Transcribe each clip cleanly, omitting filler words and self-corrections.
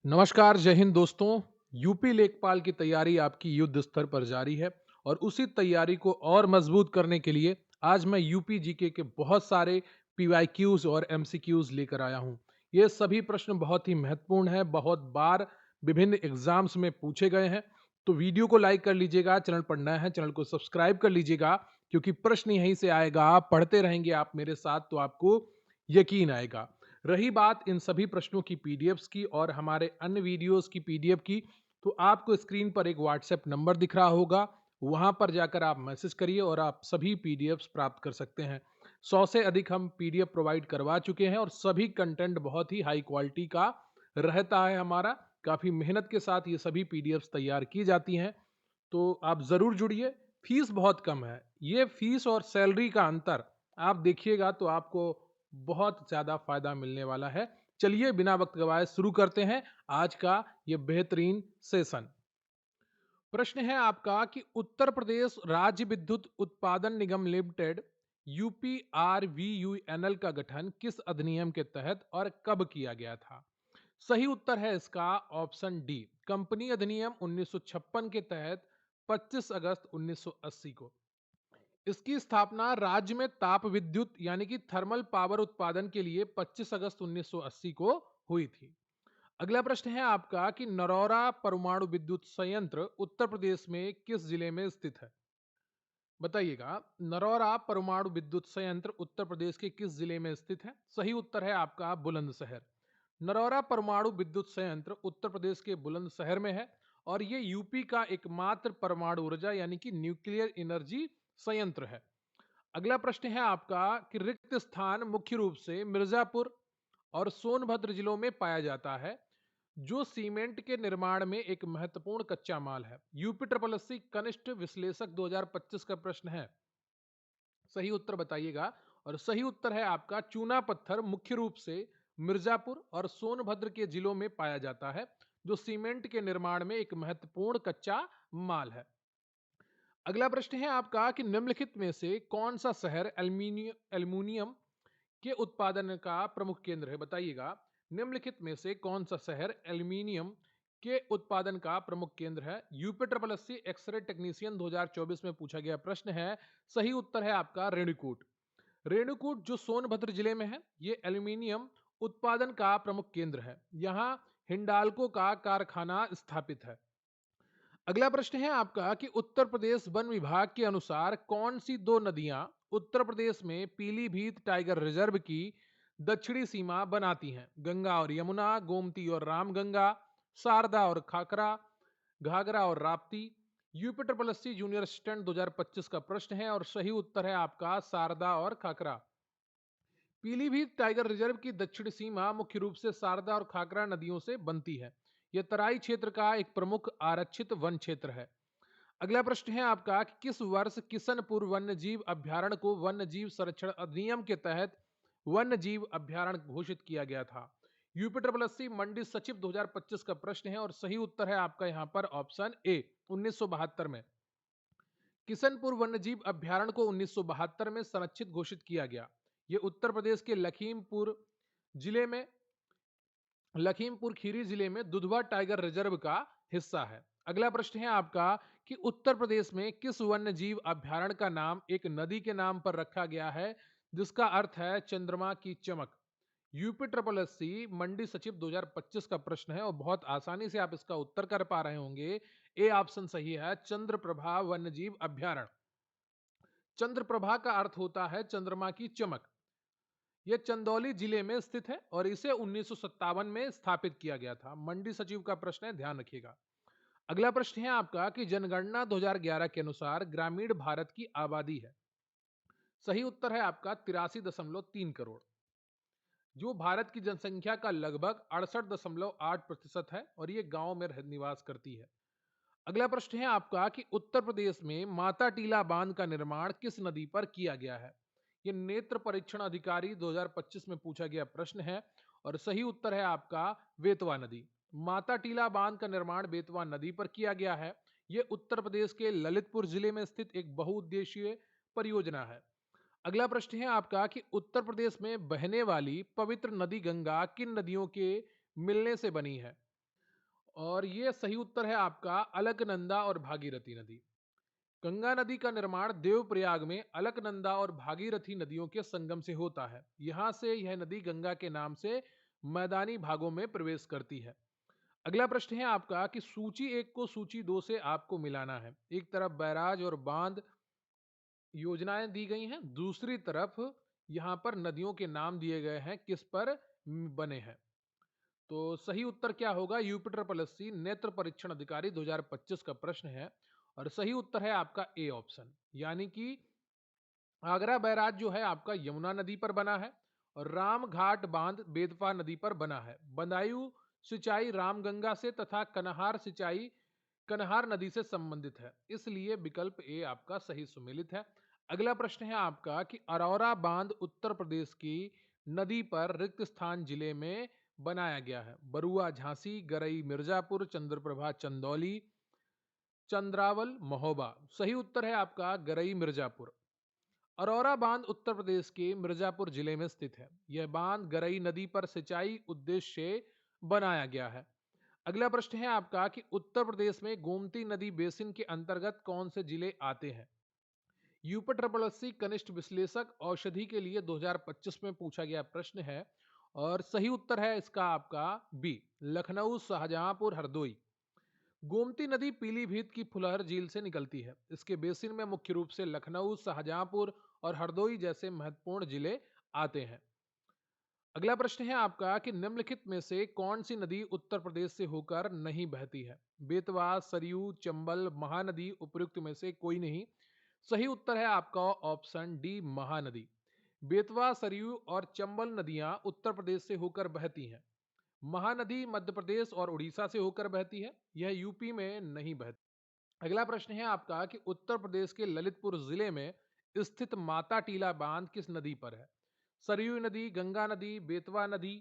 नमस्कार, जय हिंद दोस्तों। यूपी लेखपाल की तैयारी आपकी युद्ध स्तर पर जारी है और उसी तैयारी को और मजबूत करने के लिए आज मैं यूपी जीके के बहुत सारे पीवाईक्यूज और एमसीक्यूज लेकर आया हूं। ये सभी प्रश्न बहुत ही महत्वपूर्ण है, बहुत बार विभिन्न एग्जाम्स में पूछे गए हैं। तो वीडियो को लाइक कर लीजिएगा, चैनल पर नया है चैनल को सब्सक्राइब कर लीजिएगा, क्योंकि प्रश्न यहीं से आएगा। आप पढ़ते रहेंगे आप मेरे साथ तो आपको यकीन आएगा। रही बात इन सभी प्रश्नों की पीडीएफ्स की और हमारे अन्य वीडियोस की पीडीएफ की, तो आपको स्क्रीन पर एक व्हाट्सएप नंबर दिख रहा होगा, वहां पर जाकर आप मैसेज करिए और आप सभी पीडीएफ्स प्राप्त कर सकते हैं। 100 से अधिक हम पीडीएफ प्रोवाइड करवा चुके हैं और सभी कंटेंट बहुत ही हाई क्वालिटी का रहता है हमारा। काफी मेहनत के साथ ये सभी पीडीएफ्स तैयार की जाती हैं, तो आप जरूर जुड़िए। फीस बहुत कम है। ये फीस और सैलरी का अंतर आप देखिएगा तो आपको बहुत ज्यादा फायदा मिलने वाला है। चलिए बिना वक्त गवाए शुरू करते हैं आज का ये बेहतरीन सेशन। प्रश्न है आपका कि उत्तर प्रदेश राज्य विद्युत उत्पादन निगम लिमिटेड यूपीआरवीयूएनएल का गठन किस अधिनियम के तहत और कब किया गया था? सही उत्तर है इसका ऑप्शन डी, कंपनी अधिनियम 1956 के तहत 25 अगस्त 1980 को। इसकी स्थापना राज्य में ताप विद्युत यानी कि थर्मल पावर उत्पादन के लिए 25 अगस्त 1980 को हुई थी। अगला प्रश्न है आपका कि नरौरा परमाणु विद्युत संयंत्र उत्तर प्रदेश में किस जिले में स्थित है? बताइएगा, नरौरा परमाणु विद्युत संयंत्र उत्तर प्रदेश के किस जिले में स्थित है? सही उत्तर है आपका बुलंदशहर। नरौरा परमाणु विद्युत संयंत्र उत्तर प्रदेश के बुलंदशहर में है और ये यूपी का एकमात्र परमाणु ऊर्जा यानी कि न्यूक्लियर एनर्जी संयंत्र है। अगला प्रश्न है आपका कि रिक्त स्थान मुख्य रूप से मिर्जापुर और सोनभद्र जिलों में पाया जाता है, जो सीमेंट के निर्माण में एक महत्वपूर्ण कच्चा माल है। यूपी ट्रिपल एससी कनिष्ठ विश्लेषक 2025 का प्रश्न है, सही उत्तर बताइएगा। और सही उत्तर है आपका चूना पत्थर मुख्य रूप से मिर्जापुर और सोनभद्र के जिलों में पाया जाता है, जो सीमेंट के निर्माण में एक महत्वपूर्ण कच्चा माल है। अगला प्रश्न है आपका कि निम्नलिखित में से कौन सा शहर एल्यूमिनियम के उत्पादन का प्रमुख केंद्र है? बताइएगा, निम्नलिखित में से कौन सा शहर एल्यूमिनियम के उत्पादन का प्रमुख केंद्र है? UP triple SC X ray technician 2024 में पूछा गया प्रश्न है। सही उत्तर है आपका रेणुकूट। रेणुकूट जो सोनभद्र जिले में है, ये एल्यूमिनियम उत्पादन का प्रमुख केंद्र है। यहाँ हिंडाल्को का कारखाना स्थापित है। अगला प्रश्न है आपका कि उत्तर प्रदेश वन विभाग के अनुसार कौन सी दो नदियां उत्तर प्रदेश में पीलीभीत टाइगर रिजर्व की दक्षिणी सीमा बनाती हैं? गंगा और यमुना, गोमती और रामगंगा, शारदा और खाकरा, घाघरा और Rapti. UP triple SC junior assistant 2025 का प्रश्न है और सही उत्तर है आपका शारदा और खाकरा। पीलीभीत टाइगर रिजर्व की दक्षिणी सीमा मुख्य रूप से शारदा और खाकरा नदियों से बनती है। यह तराई क्षेत्र का एक प्रमुख आरक्षित वन क्षेत्र है। अगला प्रश्न है आपका कि किस वर्ष किशनपुर वन्यजीव अभ्यारण्य को वन्यजीव संरक्षण अधिनियम के तहत वन्यजीव अभ्यारण्य घोषित किया गया था? यूपी ट्रिपल एससी मंडी सचिव 2025 का प्रश्न है और सही उत्तर है आपका यहां पर ऑप्शन ए, 1972 में। किशनपुर वन्यजीव अभ्यारण्य को 1972 में संरक्षित घोषित किया गया। यह उत्तर प्रदेश के जिले में लखीमपुर खीरी जिले में दुधवा टाइगर रिजर्व का हिस्सा है। अगला प्रश्न है आपका कि उत्तर प्रदेश में किस वन्य जीव अभ्यारण्य का नाम एक नदी के नाम पर रखा गया है, जिसका अर्थ है चंद्रमा की चमक? यूपी ट्रिपल एससी मंडी सचिव 2025 का प्रश्न है और बहुत आसानी से आप इसका उत्तर कर पा रहे होंगे। ए ऑप्शन सही है, चंद्रप्रभा वन्यजीव अभ्यारण्य। चंद्रप्रभा का अर्थ होता है चंद्रमा की चमक। यह चंदौली जिले में स्थित है और इसे 1957 में स्थापित किया गया था। मंडी सचिव का प्रश्न है, ध्यान रखिएगा। अगला प्रश्न है आपका कि जनगणना 2011 के अनुसार ग्रामीण भारत की आबादी है? सही उत्तर है आपका 83.3 करोड़, जो भारत की जनसंख्या का लगभग 68.8% है और ये गांव में निवास करती है। अगला प्रश्न है आपका कि उत्तर प्रदेश में माता टीला बांध का निर्माण किस नदी पर किया गया है? यह नेत्र परीक्षण अधिकारी 2025 में पूछा गया प्रश्न है और सही उत्तर है आपका बेतवा नदी। माता टीला बांध का निर्माण बेतवा नदी पर किया गया है। यह उत्तर प्रदेश के ललितपुर जिले में स्थित एक बहुउद्देशीय परियोजना है। अगला प्रश्न है आपका कि उत्तर प्रदेश में बहने वाली पवित्र नदी गंगा किन नदियों के मिलने से बनी है? और ये सही उत्तर है आपका अलकनंदा और भागीरथी नदी। गंगा नदी का निर्माण देवप्रयाग में अलकनंदा और भागीरथी नदियों के संगम से होता है। यहाँ से यह नदी गंगा के नाम से मैदानी भागों में प्रवेश करती है। अगला प्रश्न है आपका कि सूची एक को सूची दो से आपको मिलाना है। एक तरफ बैराज और बांध योजनाएं दी गई हैं, दूसरी तरफ यहाँ पर नदियों के नाम दिए गए हैं किस पर बने हैं। तो सही उत्तर क्या होगा? यूपिटर प्लस नेत्र परीक्षण अधिकारी 2025 का प्रश्न है और सही उत्तर है आपका ए ऑप्शन, यानी कि आगरा बैराज जो है आपका यमुना नदी पर बना है और राम घाट बांध बेतवा नदी पर बना है। बदायूं सिंचाई रामगंगा से तथा कन्हार सिंचाई कन्हार नदी से संबंधित है, इसलिए विकल्प ए आपका सही सुमेलित है। अगला प्रश्न है आपका कि अरौरा बांध उत्तर प्रदेश की नदी पर रिक्त स्थान जिले में बनाया गया है। बरुआ झांसी, गरई मिर्जापुर, चंद्रप्रभा चंदौली, चंद्रावल महोबा। सही उत्तर है आपका गरई मिर्जापुर। अरौरा बांध उत्तर प्रदेश के मिर्जापुर जिले में स्थित है। यह बांध गरई नदी पर सिंचाई उद्देश्य से बनाया गया है। अगला प्रश्न है आपका कि उत्तर प्रदेश में गोमती नदी बेसिन के अंतर्गत कौन से जिले आते हैं? यूपी ट्रिपल एससी कनिष्ठ विश्लेषक औषधि के लिए 2025 में पूछा गया प्रश्न है और सही उत्तर है इसका आपका बी, लखनऊ, शाहजहांपुर, हरदोई। गोमती नदी पीलीभीत की फुलहर झील से निकलती है। इसके बेसिन में मुख्य रूप से लखनऊ, शाहजहांपुर और हरदोई जैसे महत्वपूर्ण जिले आते हैं। अगला प्रश्न है आपका कि निम्नलिखित में से कौन सी नदी उत्तर प्रदेश से होकर नहीं बहती है? बेतवा, सरयू, चंबल, महानदी, उपयुक्त में से कोई नहीं। सही उत्तर है आपका ऑप्शन डी, महानदी। बेतवा, सरयू और चंबल नदियां उत्तर प्रदेश से होकर बहती हैं। महानदी मध्य प्रदेश और उड़ीसा से होकर बहती है, यह यूपी में नहीं बहती। अगला प्रश्न है आपका कि उत्तर प्रदेश के ललितपुर जिले में स्थित माता टीला बांध किस नदी पर है? सरयू नदी, गंगा नदी, बेतवा नदी,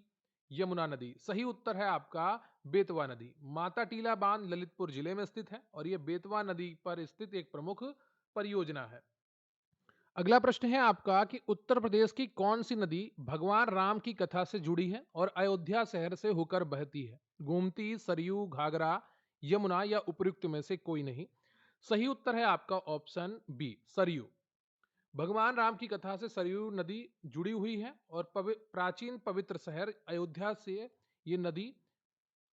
यमुना नदी। सही उत्तर है आपका बेतवा नदी। माता टीला बांध ललितपुर जिले में स्थित है और यह बेतवा नदी पर स्थित एक प्रमुख परियोजना है। अगला प्रश्न है आपका कि उत्तर प्रदेश की कौन सी नदी भगवान राम की कथा से जुड़ी है और अयोध्या शहर से होकर बहती है? गोमती, सरयू, घाघरा, यमुना या उपयुक्त में से कोई नहीं। सही उत्तर है आपका ऑप्शन बी, सरयू। भगवान राम की कथा से सरयू नदी जुड़ी हुई है और प्राचीन पवित्र शहर अयोध्या से ये नदी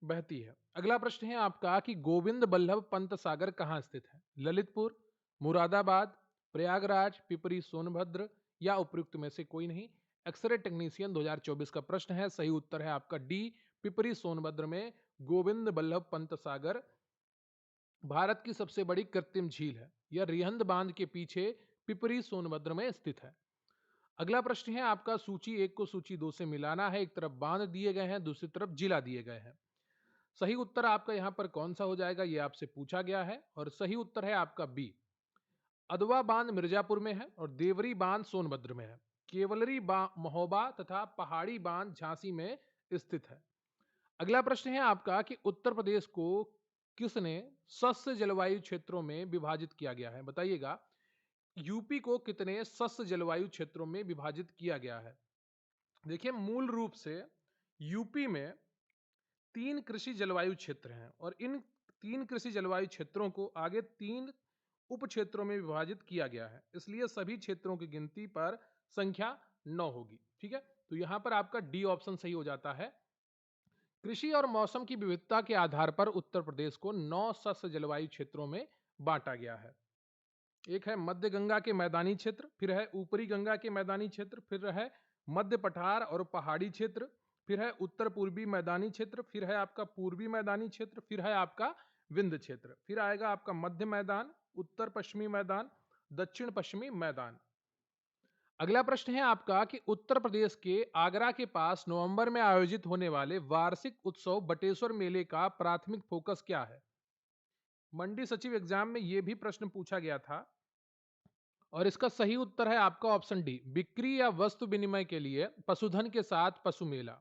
बहती है। अगला प्रश्न है आपका कि गोविंद बल्लभ पंत सागर कहाँ स्थित है? ललितपुर, मुरादाबाद, प्रयागराज, पिपरी सोनभद्र या उपयुक्त में से कोई नहीं। एक्सरे टेक्नीशियन 2024 का प्रश्न है। सही उत्तर है आपका डी, पिपरी सोनभद्र में गोविंद बल्लभ पंत सागर भारत की सबसे बड़ी कृत्रिम झील है। यह रिहंद बांध के पीछे पिपरी सोनभद्र में स्थित है। अगला प्रश्न है आपका सूची एक को सूची दो से मिलाना है। एक तरफ बांध दिए गए हैं, दूसरी तरफ जिला दिए गए हैं। सही उत्तर आपका यहां पर कौन सा हो जाएगा, यह आपसे पूछा गया है और सही उत्तर है आपका बी, अदवा बांध मिर्जापुर में है और देवरी बांध सोनभद्र में है। केवलरी महोबा तथा पहाड़ी बांध झांसी में स्थित है। अगला प्रश्न है आपका कि उत्तर प्रदेश को किसने सस्य जलवायु क्षेत्रों में विभाजित किया गया है? बताइएगा, यूपी को कितने सस्य जलवायु क्षेत्रों में विभाजित किया गया है? देखिए, मूल रूप से यूपी में 3 कृषि जलवायु क्षेत्र हैं और इन 3 कृषि जलवायु क्षेत्रों को आगे 3 उप क्षेत्रों में विभाजित किया गया है, इसलिए सभी क्षेत्रों की गिनती पर संख्या 9 होगी। ठीक है, तो यहां पर आपका डी ऑप्शन सही हो जाता है। कृषि और मौसम की विविधता के आधार पर उत्तर प्रदेश को 9 सस्य जलवायु क्षेत्रों में बांटा गया है। एक है मध्य गंगा के मैदानी क्षेत्र, फिर है ऊपरी गंगा के मैदानी क्षेत्र, फिर है मध्य पठार और पहाड़ी क्षेत्र, फिर है उत्तर पूर्वी मैदानी क्षेत्र, फिर है आपका पूर्वी मैदानी क्षेत्र, फिर है आपका विंध्य क्षेत्र, फिर आएगा आपका मध्य मैदान, उत्तर पश्चिमी मैदान, दक्षिण पश्चिमी मैदान। अगला प्रश्न है आपका कि उत्तर प्रदेश के आगरा के पास नवंबर में आयोजित होने वाले वार्षिक उत्सव बटेश्वर मेले का प्राथमिक फोकस क्या है? मंडी सचिव एग्जाम में यह भी प्रश्न पूछा गया था और इसका सही उत्तर है आपका ऑप्शन डी, बिक्री या वस्तु विनिमय के लिए पशुधन के साथ पशु मेला।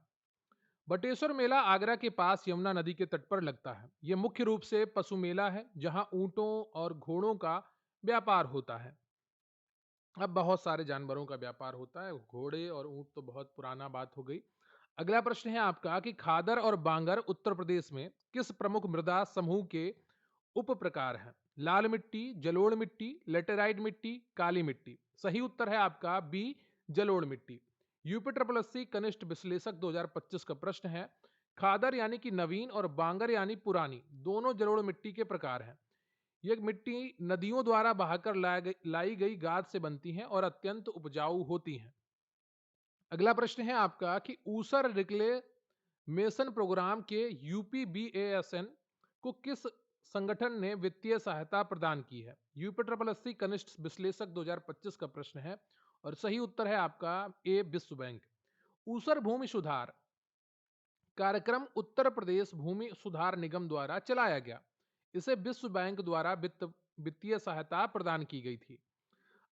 बटेश्वर मेला आगरा के पास यमुना नदी के तट पर लगता है। यह मुख्य रूप से पशु मेला है जहां ऊंटों और घोड़ों का व्यापार होता है। अब बहुत सारे जानवरों का व्यापार होता है, घोड़े और ऊंट तो बहुत पुराना बात हो गई। अगला प्रश्न है आपका कि खादर और बांगर उत्तर प्रदेश में किस प्रमुख मृदा समूह के उप प्रकार हैं? लाल मिट्टी, जलोढ़ मिट्टी, लेटेराइट मिट्टी, काली मिट्टी। सही उत्तर है आपका बी, जलोढ़ मिट्टी। यूपी ट्रिपल एससी कनिष्ठ विश्लेषक 2025 का प्रश्न है। खादर यानी कि नवीन और बांगर यानी पुरानी, दोनों जलोढ़ मिट्टी के प्रकार हैं। ये मिट्टी नदियों द्वारा बहाकर लाई गई गाद से बनती हैं और अत्यंत उपजाऊ होती हैं। अगला प्रश्न है आपका कि ऊसर रिक्लेमेशन प्रोग्राम के यूपीबीएएसएन को किस संगठन ने वित्तीय सहायता प्रदान की है? यूपी ट्रिपल एससी कनिष्ठ विश्लेषक 2025 का प्रश्न है और सही उत्तर है आपका ए, विश्व बैंक। ऊसर भूमि सुधार कार्यक्रम उत्तर प्रदेश भूमि सुधार निगम द्वारा चलाया गया। इसे विश्व बैंक द्वारा वित्तीय सहायता प्रदान की गई थी।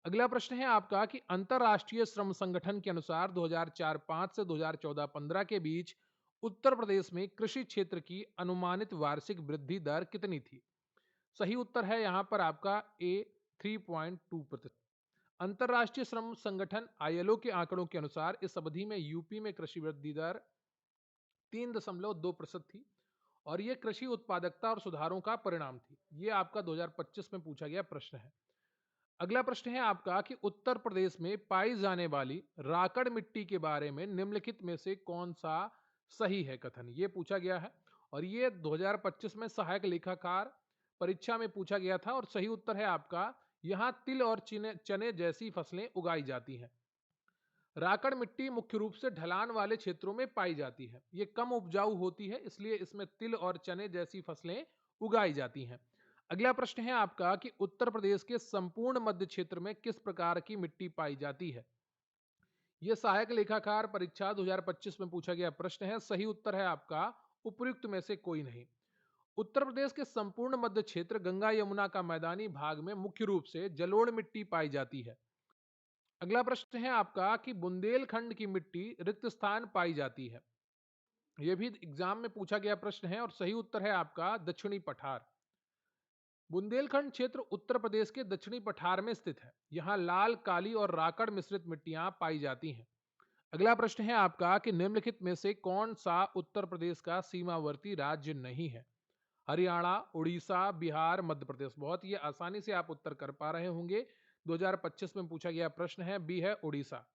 अगला प्रश्न है आपका कि अंतरराष्ट्रीय श्रम संगठन के अनुसार 2004-5 से 2014-15 के बीच उत्तर प्रदेश में कृषि क्षेत्र की अनुमानित वार्षिक वृद्धि दर कितनी थी? सही उत्तर है यहां पर आपका ए, 3.2%। अंतरराष्ट्रीय श्रम संगठन आईएलओ के आंकड़ों के अनुसार इस अवधि में यूपी में कृषि वृद्धि दर 3.2% थी और यह कृषि उत्पादकता और सुधारों का परिणाम थी। यह आपका 2025 में पूछा गया प्रश्न है। अगला प्रश्न है आपका कि उत्तर प्रदेश में पाई जाने वाली राकड़ मिट्टी के बारे में निम्नलिखित में से कौन सा सही है कथन? ये पूछा गया है और ये 2025 में सहायक लेखाकार परीक्षा में पूछा गया था और सही उत्तर है आपका यहाँ तिल और चने चने जैसी फसलें उगाई जाती हैं। राकड़ मिट्टी मुख्य रूप से ढलान वाले क्षेत्रों में पाई जाती है। ये कम उपजाऊ होती है, इसलिए इसमें तिल और चने जैसी फसलें उगाई जाती हैं। अगला प्रश्न है आपका कि उत्तर प्रदेश के संपूर्ण मध्य क्षेत्र में किस प्रकार की मिट्टी पाई जाती है? यह सहायक लेखाकार परीक्षा 2025 में पूछा गया प्रश्न है। सही उत्तर है आपका उपयुक्त में से कोई नहीं। उत्तर प्रदेश के संपूर्ण मध्य क्षेत्र गंगा यमुना का मैदानी भाग में मुख्य रूप से जलोढ़ मिट्टी पाई जाती है। अगला प्रश्न है आपका कि बुंदेलखंड की मिट्टी रिक्त स्थान पाई जाती है। यह भी एग्जाम में पूछा गया प्रश्न है और सही उत्तर है आपका दक्षिणी पठार। बुंदेलखंड क्षेत्र उत्तर प्रदेश के दक्षिणी पठार में स्थित है। यहाँ लाल, काली और राकड़ मिश्रित मिट्टियां पाई जाती हैं। अगला प्रश्न है आपका कि निम्नलिखित में से कौन सा उत्तर प्रदेश का सीमावर्ती राज्य नहीं है? हरियाणा, उड़ीसा, बिहार, मध्य प्रदेश। बहुत ही आसानी से आप उत्तर कर पा रहे होंगे। 2025 में पूछा गया प्रश्न है, बी है उड़ीसा।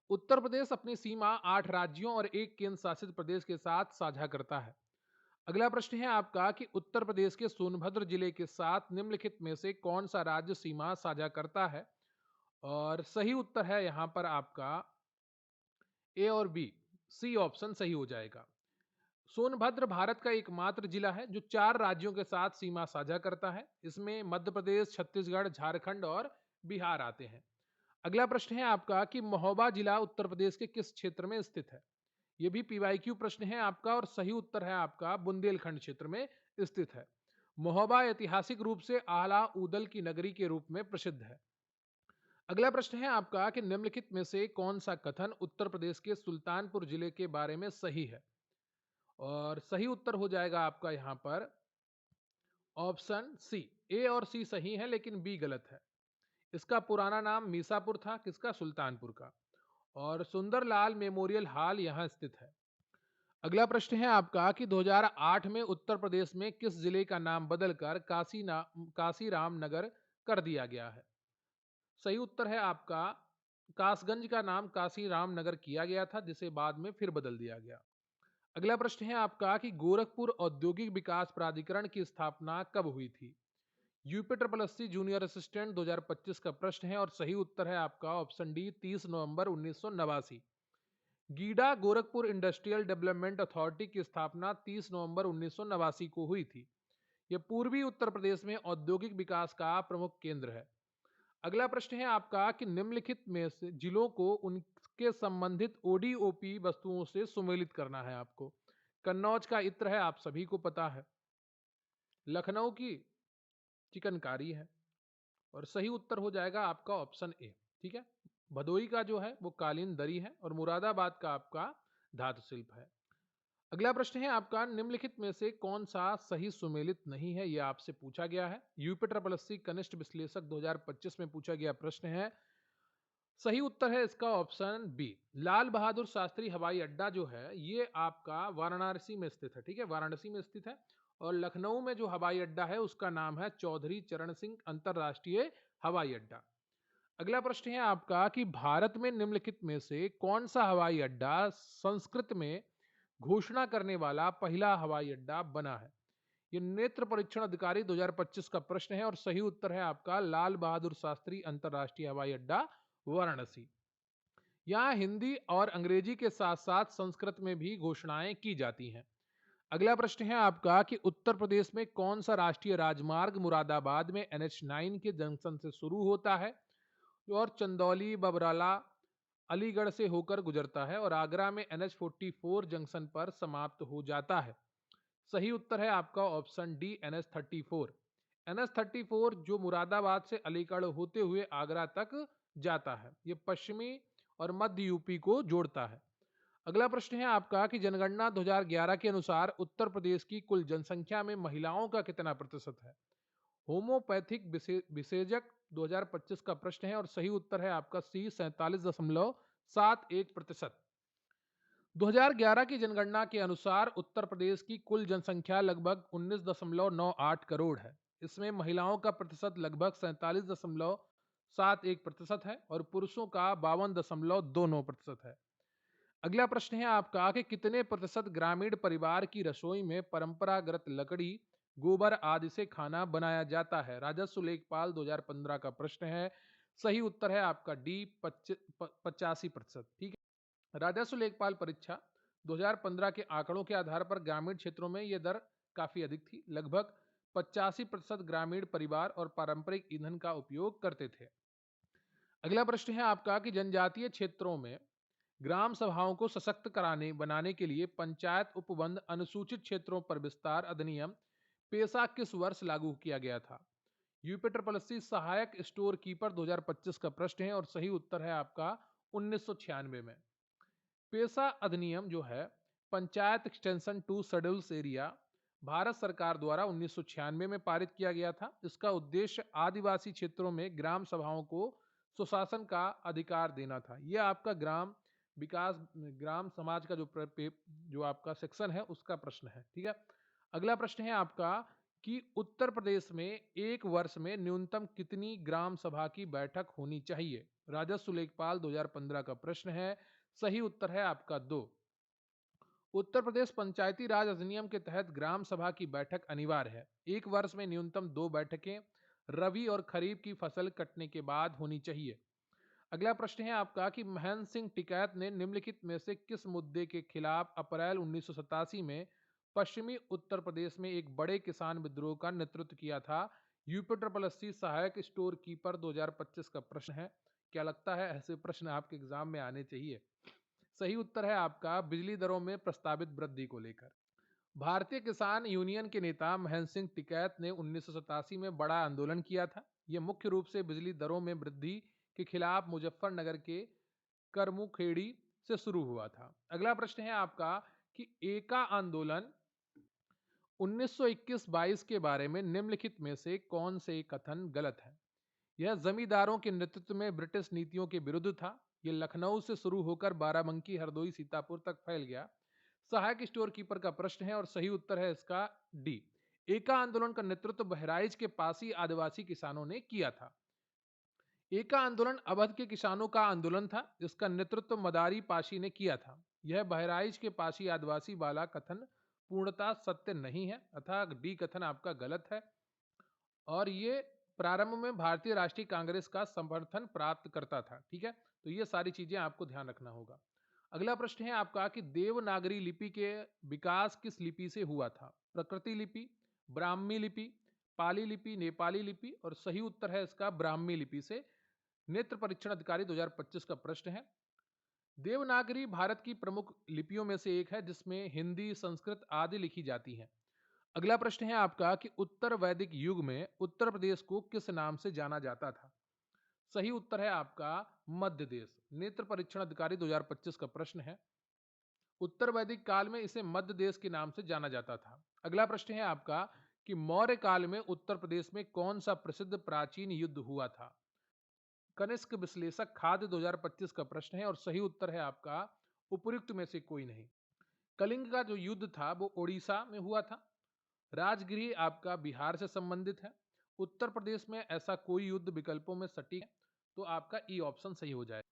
उत्तर प्रदेश अपनी सीमा 8 राज्यों और एक केंद्र शासित प्रदेश के साथ साझा करता है। अगला प्रश्न है आपका कि उत्तर प्रदेश के सोनभद्र जिले के साथ निम्नलिखित में से कौन सा राज्य सीमा साझा करता है? और सही उत्तर है यहां पर आपका ए और बी, सी ऑप्शन सही हो जाएगा। सोनभद्र भारत का एकमात्र जिला है जो 4 राज्यों के साथ सीमा साझा करता है। इसमें मध्य प्रदेश, छत्तीसगढ़, झारखंड और बिहार आते हैं। अगला प्रश्न है आपका कि महोबा जिला उत्तर प्रदेश के किस क्षेत्र में स्थित है? यह भी पीवाईक्यू प्रश्न है आपका और सही उत्तर है आपका बुंदेलखंड क्षेत्र में स्थित है। महोबा ऐतिहासिक रूप से आला ऊदल की नगरी के रूप में प्रसिद्ध है। अगला प्रश्न है आपका कि निम्नलिखित में से कौन सा कथन उत्तर प्रदेश के सुल्तानपुर जिले के बारे में सही है? और सही उत्तर हो जाएगा आपका यहां पर ऑप्शन सी। ए और सी सही है लेकिन बी गलत है। इसका पुराना नाम मीसापुर था, किसका? सुल्तानपुर का। और सुंदरलाल मेमोरियल हॉल यहां स्थित है। अगला प्रश्न है आपका कि 2008 में उत्तर प्रदेश में किस जिले का नाम बदलकर काशीराम नगर कर दिया गया है? सही उत्तर है आपका कासगंज का नाम काशीराम नगर किया गया था, जिसे बाद में फिर बदल दिया गया। अगला प्रश्न है आपका कि गोरखपुर औद्योगिक विकास प्राधिकरण की स्थापना कब हुई थी? UP triple SC junior assistant 2025 का प्रश्न है और सही उत्तर है आपका ऑप्शन डी, 30 नवंबर 1989। GIDA Gorakhpur industrial development authority की स्थापना 30 नवंबर 1989 को हुई थी। यह पूर्वी उत्तर प्रदेश में औद्योगिक विकास का प्रमुख केंद्र है। अगला प्रश्न है आपका कि निम्नलिखित में से जिलों को उनके संबंधित ओडीओपी वस्तुओं से सुमेलित करना है आपको। कन्नौज का इत्र है, आप सभी को पता है। लखनऊ की चिकनकारी है और सही उत्तर हो जाएगा आपका ऑप्शन ए। ठीक है। भदोई का जो है वो कालीन दरी है और मुरादाबाद का आपका धातु शिल्प है। अगला प्रश्न है आपका निम्नलिखित में से कौन सा सही सुमेलित नहीं है? यह आपसे पूछा गया है। यूपी ट्रिपल एससी कनिष्ठ विश्लेषक 2025 में पूछा गया प्रश्न है। सही उत्तर है इसका ऑप्शन बी। लाल बहादुर शास्त्री हवाई अड्डा जो है ये आपका वाराणसी में स्थित है। ठीक है, वाराणसी में स्थित है। और लखनऊ में जो हवाई अड्डा है उसका नाम है चौधरी चरण सिंह अंतरराष्ट्रीय हवाई अड्डा। अगला प्रश्न है आपका कि भारत में निम्नलिखित में से कौन सा हवाई अड्डा संस्कृत में घोषणा करने वाला पहला हवाई अड्डा बना है। ये नेत्र परीक्षण अधिकारी 2025 का प्रश्न है और सही उत्तर है आपका लाल बहादुर शास्त्री अंतरराष्ट्रीय हवाई अड्डा वाराणसी। यहाँ हिंदी और अंग्रेजी के साथ साथ संस्कृत में भी घोषणाएं की जाती हैं। अगला प्रश्न है आपका कि उत्तर प्रदेश में कौन सा राष्ट्रीय राजमार्ग मुरादाबाद में NH9 के जंक्शन से शुरू होता है और चंदौली बबराला अलीगढ़ से होकर गुजरता है और आगरा में NH44 जंक्शन पर समाप्त हो जाता है। सही उत्तर है आपका ऑप्शन डी NH34। NH34 जो मुरादाबाद से अलीगढ़ होते हुए आगरा तक जाता है। ये पश्चिमी और मध्य यूपी को जोड़ता है। अगला प्रश्न है आपका कि जनगणना 2011 के अनुसार उत्तर प्रदेश की कुल जनसंख्या में महिलाओं का कितना प्रतिशत है। होम्योपैथिक विशेषज्ञ 2025 का प्रश्न है और सही उत्तर है आपका सी 47.71%। 2011 की जनगणना के अनुसार उत्तर प्रदेश की कुल जनसंख्या लगभग 19.98 करोड़ है। इसमें महिलाओं का प्रतिशत लगभग 47.71% है और पुरुषों का 52.29% है। अगला प्रश्न है आपका कि कितने प्रतिशत ग्रामीण परिवार की रसोई में परंपरागत लकड़ी गोबर आदि से खाना बनाया जाता है। राजस्व लेखपाल 2015 का प्रश्न है। सही उत्तर है आपका डी 85%। ठीक है, राजस्व लेखपाल परीक्षा 2015 के आंकड़ों के आधार पर ग्रामीण क्षेत्रों में यह दर काफी अधिक थी। लगभग 85% ग्रामीण परिवार और पारंपरिक ईंधन का उपयोग करते थे। अगला प्रश्न है आपका कि जनजातीय क्षेत्रों में ग्राम सभाओं को सशक्त कराने बनाने के लिए पंचायत उपबंध अनुसूचित क्षेत्रों पर विस्तार अधिनियम पेशा किस वर्ष लागू किया गया था। यूपी ट्रिपल एससी सहायक स्टोर कीपर 2025 का प्रश्न है और सही उत्तर है आपका 1996 में। पेशा अधिनियम जो है panchayat extension to schedules area Bharat सरकार द्वारा 1996 में पारित किया गया था। इसका उद्देश्य आदिवासी क्षेत्रों में ग्राम सभाओं को सुशासन का अधिकार देना था। यह आपका ग्राम विकास ग्राम समाज का जो आपका सेक्शन है उसका प्रश्न है। ठीक है, अगला प्रश्न है आपका कि उत्तर प्रदेश में एक वर्ष में न्यूनतम कितनी ग्राम सभा की बैठक होनी चाहिए। राजस्व लेखपाल 2015 का प्रश्न है। सही उत्तर है आपका 2। उत्तर प्रदेश पंचायती राज अधिनियम के तहत ग्राम सभा की बैठक अनिवार्य है। एक वर्ष में न्यूनतम 2 बैठकें रबी और खरीफ की फसल कटने के बाद होनी चाहिए। अगला प्रश्न है आपका कि महेंद्र सिंह टिकैत ने निम्नलिखित में से किस मुद्दे के खिलाफ अप्रैल 1987 में पश्चिमी उत्तर प्रदेश में एक बड़े किसान विद्रोह का नेतृत्व किया था। यूपी ट्रिपल एससी सहायक स्टोर कीपर 2025 का प्रश्न है। क्या लगता है ऐसे प्रश्न आपके एग्जाम में आने चाहिए। सही उत्तर है आपका बिजली दरों में प्रस्तावित वृद्धि को लेकर। भारतीय किसान यूनियन के नेता महेंद्र सिंह टिकैत ने 1987 में बड़ा आंदोलन किया था। यह मुख्य रूप से बिजली दरों में वृद्धि के खिलाफ मुजफ्फरनगर के करमुखेड़ी से शुरू हुआ था। अगला प्रश्न है आपका कि एका आंदोलन 1921-22 के बारे में निम्नलिखित में से कौन से कथन गलत है। यह जमींदारों के नेतृत्व में ब्रिटिश नीतियों के विरुद्ध था। यह लखनऊ से शुरू होकर बाराबंकी हरदोई सीतापुर तक फैल गया। सहायक स्टोर कीपर का प्रश्न है और सही उत्तर है इसका डी। एका आंदोलन का नेतृत्व बहराइच के पासी आदिवासी किसानों ने किया था। एका आंदोलन अवध के किसानों का आंदोलन था जिसका नेतृत्व मदारी पाशी ने किया था। यह बहराइच के पासी आदिवासी वाला कथन पूर्णतः सत्य नहीं है अर्थात डी कथन आपका गलत है। और ये प्रारंभ में भारतीय राष्ट्रीय कांग्रेस का समर्थन प्राप्त करता था। ठीक है, तो ये सारी चीजें आपको ध्यान रखना होगा। अगला प्रश्न है आपका कि देवनागरी लिपि के विकास किस लिपि से हुआ था। प्रकृति लिपि, ब्राह्मी लिपि, पाली लिपि, नेपाली लिपि और सही उत्तर है इसका ब्राह्मी लिपि से। नेत्र परीक्षण अधिकारी 2025 का प्रश्न है। देवनागरी भारत की प्रमुख लिपियों में से एक है जिसमें हिंदी संस्कृत आदि लिखी जाती हैं। अगला प्रश्न है आपका कि उत्तर वैदिक युग में उत्तर प्रदेश को किस नाम से जाना जाता था। सही उत्तर है आपका मध्य देश। नेत्र परीक्षण अधिकारी 2025 का प्रश्न है। उत्तर वैदिक काल में इसे मध्य देश के नाम से जाना जाता था। अगला प्रश्न है आपका कि मौर्य काल में उत्तर प्रदेश में कौन सा प्रसिद्ध प्राचीन युद्ध हुआ था। कनिष्क विश्लेषक खाद्य 2025 का प्रश्न है और सही उत्तर है आपका उपयुक्त में से कोई नहीं। कलिंग का जो युद्ध था वो ओडिशा में हुआ था। राजगृह आपका बिहार से संबंधित है। उत्तर प्रदेश में ऐसा कोई युद्ध विकल्पों में सटीक है, तो आपका ई ऑप्शन सही हो जाए।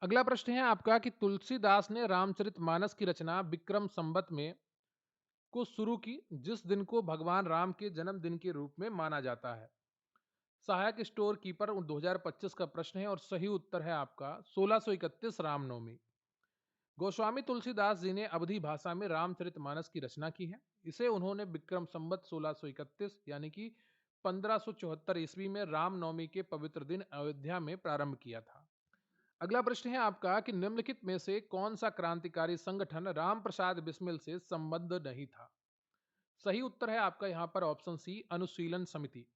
अगला प्रश्न है आपका कि तुलसीदास ने रामचरितमानस की रचना विक्रम संवत में को शुरू की, जिस दिन को भगवान राम के जन्मदिन के रूप में माना जाता है। सहायक स्टोर कीपर 2025 का प्रश्न है और सही उत्तर है आपका 1631 रामनवमी। गोस्वामी तुलसीदास जी ने अवधी भाषा में रामचरितमानस की रचना की है। इसे उन्होंने विक्रम संवत 1631 यानी कि 1574 ईस्वी में रामनवमी के पवित्र दिन अयोध्या में प्रारंभ किया था। अगला प्रश्न है आपका कि निम्नलिखित में से कौन सा क्रांतिकारी संगठन राम प्रसाद बिस्मिल से संबद्ध नहीं था। सही उत्तर है आपका यहाँ पर ऑप्शन सी, अनुशीलन समिति।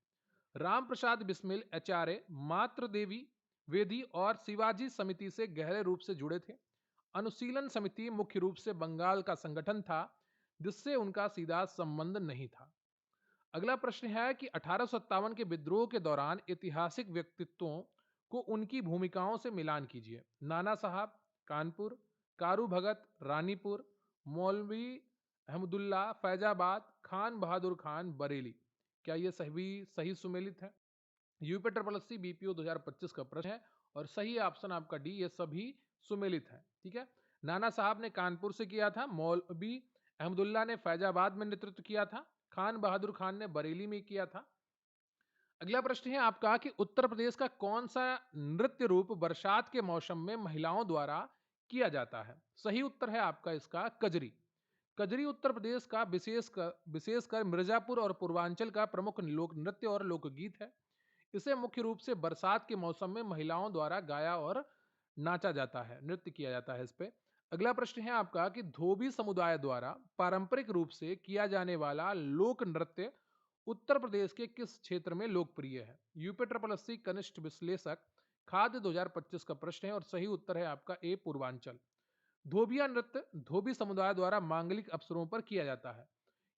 राम प्रसाद बिस्मिल एचआरए, मातृ देवी वेदी और शिवाजी समिति से गहरे रूप से जुड़े थे। अनुशीलन समिति मुख्य रूप से बंगाल का संगठन था, जिससे उनका सीधा संबंध नहीं था। अगला प्रश्न है कि 1857 के विद्रोह के दौरान ऐतिहासिक व्यक्तित्वों को उनकी भूमिकाओं से मिलान कीजिए। नाना साहब, कानपुर, कारू भगत, रानीपुर, मौलवी अहमदुल्ला, फैजाबाद, खान बहादुर खान, बरेली। क्या ये सही सुमेलित है? यूपी ट्रिपल एससी बीपीओ 2025 का प्रश्न है और सही ऑप्शन आपका डी, ये सभी सुमेलित है। ठीक है। नाना साहब ने कानपुर से किया था, मौलवी अहमदुल्ला ने फैजाबाद में नेतृत्व किया था, खान बहादुर खान ने बरेली में किया था। अगला प्रश्न है आपका कि उत्तर प्रदेश का कौन सा नृत्य रूप बरसात के मौसम में महिलाओं द्वारा किया जाता है। सही उत्तर है आपका इसका कजरी। कजरी उत्तर प्रदेश का विशेषकर मिर्जापुर और पूर्वांचल का प्रमुख लोक नृत्य और लोकगीत है। इसे मुख्य रूप से बरसात के मौसम में महिलाओं द्वारा गाया और नाचा जाता है, नृत्य किया जाता है इस पे। अगला प्रश्न है आपका कि धोबी समुदाय द्वारा पारंपरिक रूप से किया जाने वाला लोक नृत्य उत्तर प्रदेश के किस क्षेत्र में लोकप्रिय है। यूपी ट्रिपल एससी कनिष्ठ विश्लेषक खाद्य 2025 का प्रश्न है और सही उत्तर है आपका ए, पूर्वांचल। धोबिया नृत्य धोबी समुदाय द्वारा मांगलिक अवसरों पर किया जाता है।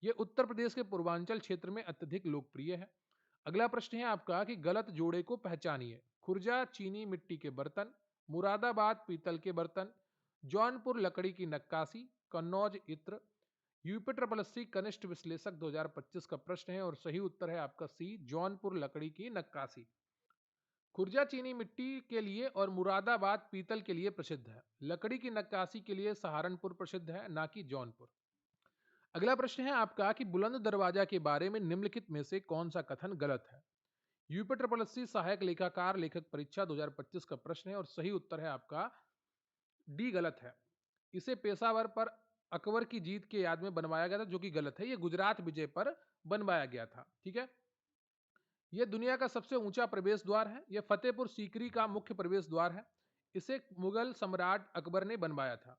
यह उत्तर प्रदेश के पूर्वांचल क्षेत्र में अत्यधिक लोकप्रिय है। अगला प्रश्न है आपका कि गलत जोड़े को पहचानिए। खुर्जा चीनी मिट्टी के बर्तन, मुरादाबाद पीतल के बर्तन, जौनपुर लकड़ी की नक्काशी, कन्नौज इत्र। यूपी ट्रिपल एससी कनिष्ठ विश्लेषक 2025 का प्रश्न है और सही उत्तर है आपका सी, जौनपुर लकड़ी की नक्काशी। खुर्जा चीनी मिट्टी के लिए और मुरादाबाद पीतल के लिए प्रसिद्ध है। लकड़ी की नक्काशी के लिए सहारनपुर प्रसिद्ध है, ना कि जौनपुर। अगला प्रश्न है आपका कि बुलंद दरवाजा के बारे में निम्नलिखित में से कौन सा कथन गलत है। यूपी ट्रिपल एससी सहायक लेखाकार लेखक परीक्षा 2025 का प्रश्न है और सही उत्तर है आपका डी, गलत है। इसे पेशावर पर अकबर की जीत के याद में बनवाया गया था, जो कि गलत है। ये गुजरात विजय पर बनवाया गया था। ठीक है। यह दुनिया का सबसे ऊंचा प्रवेश द्वार है। यह फतेहपुर सीकरी का मुख्य प्रवेश द्वार है। इसे मुगल सम्राट अकबर ने बनवाया था।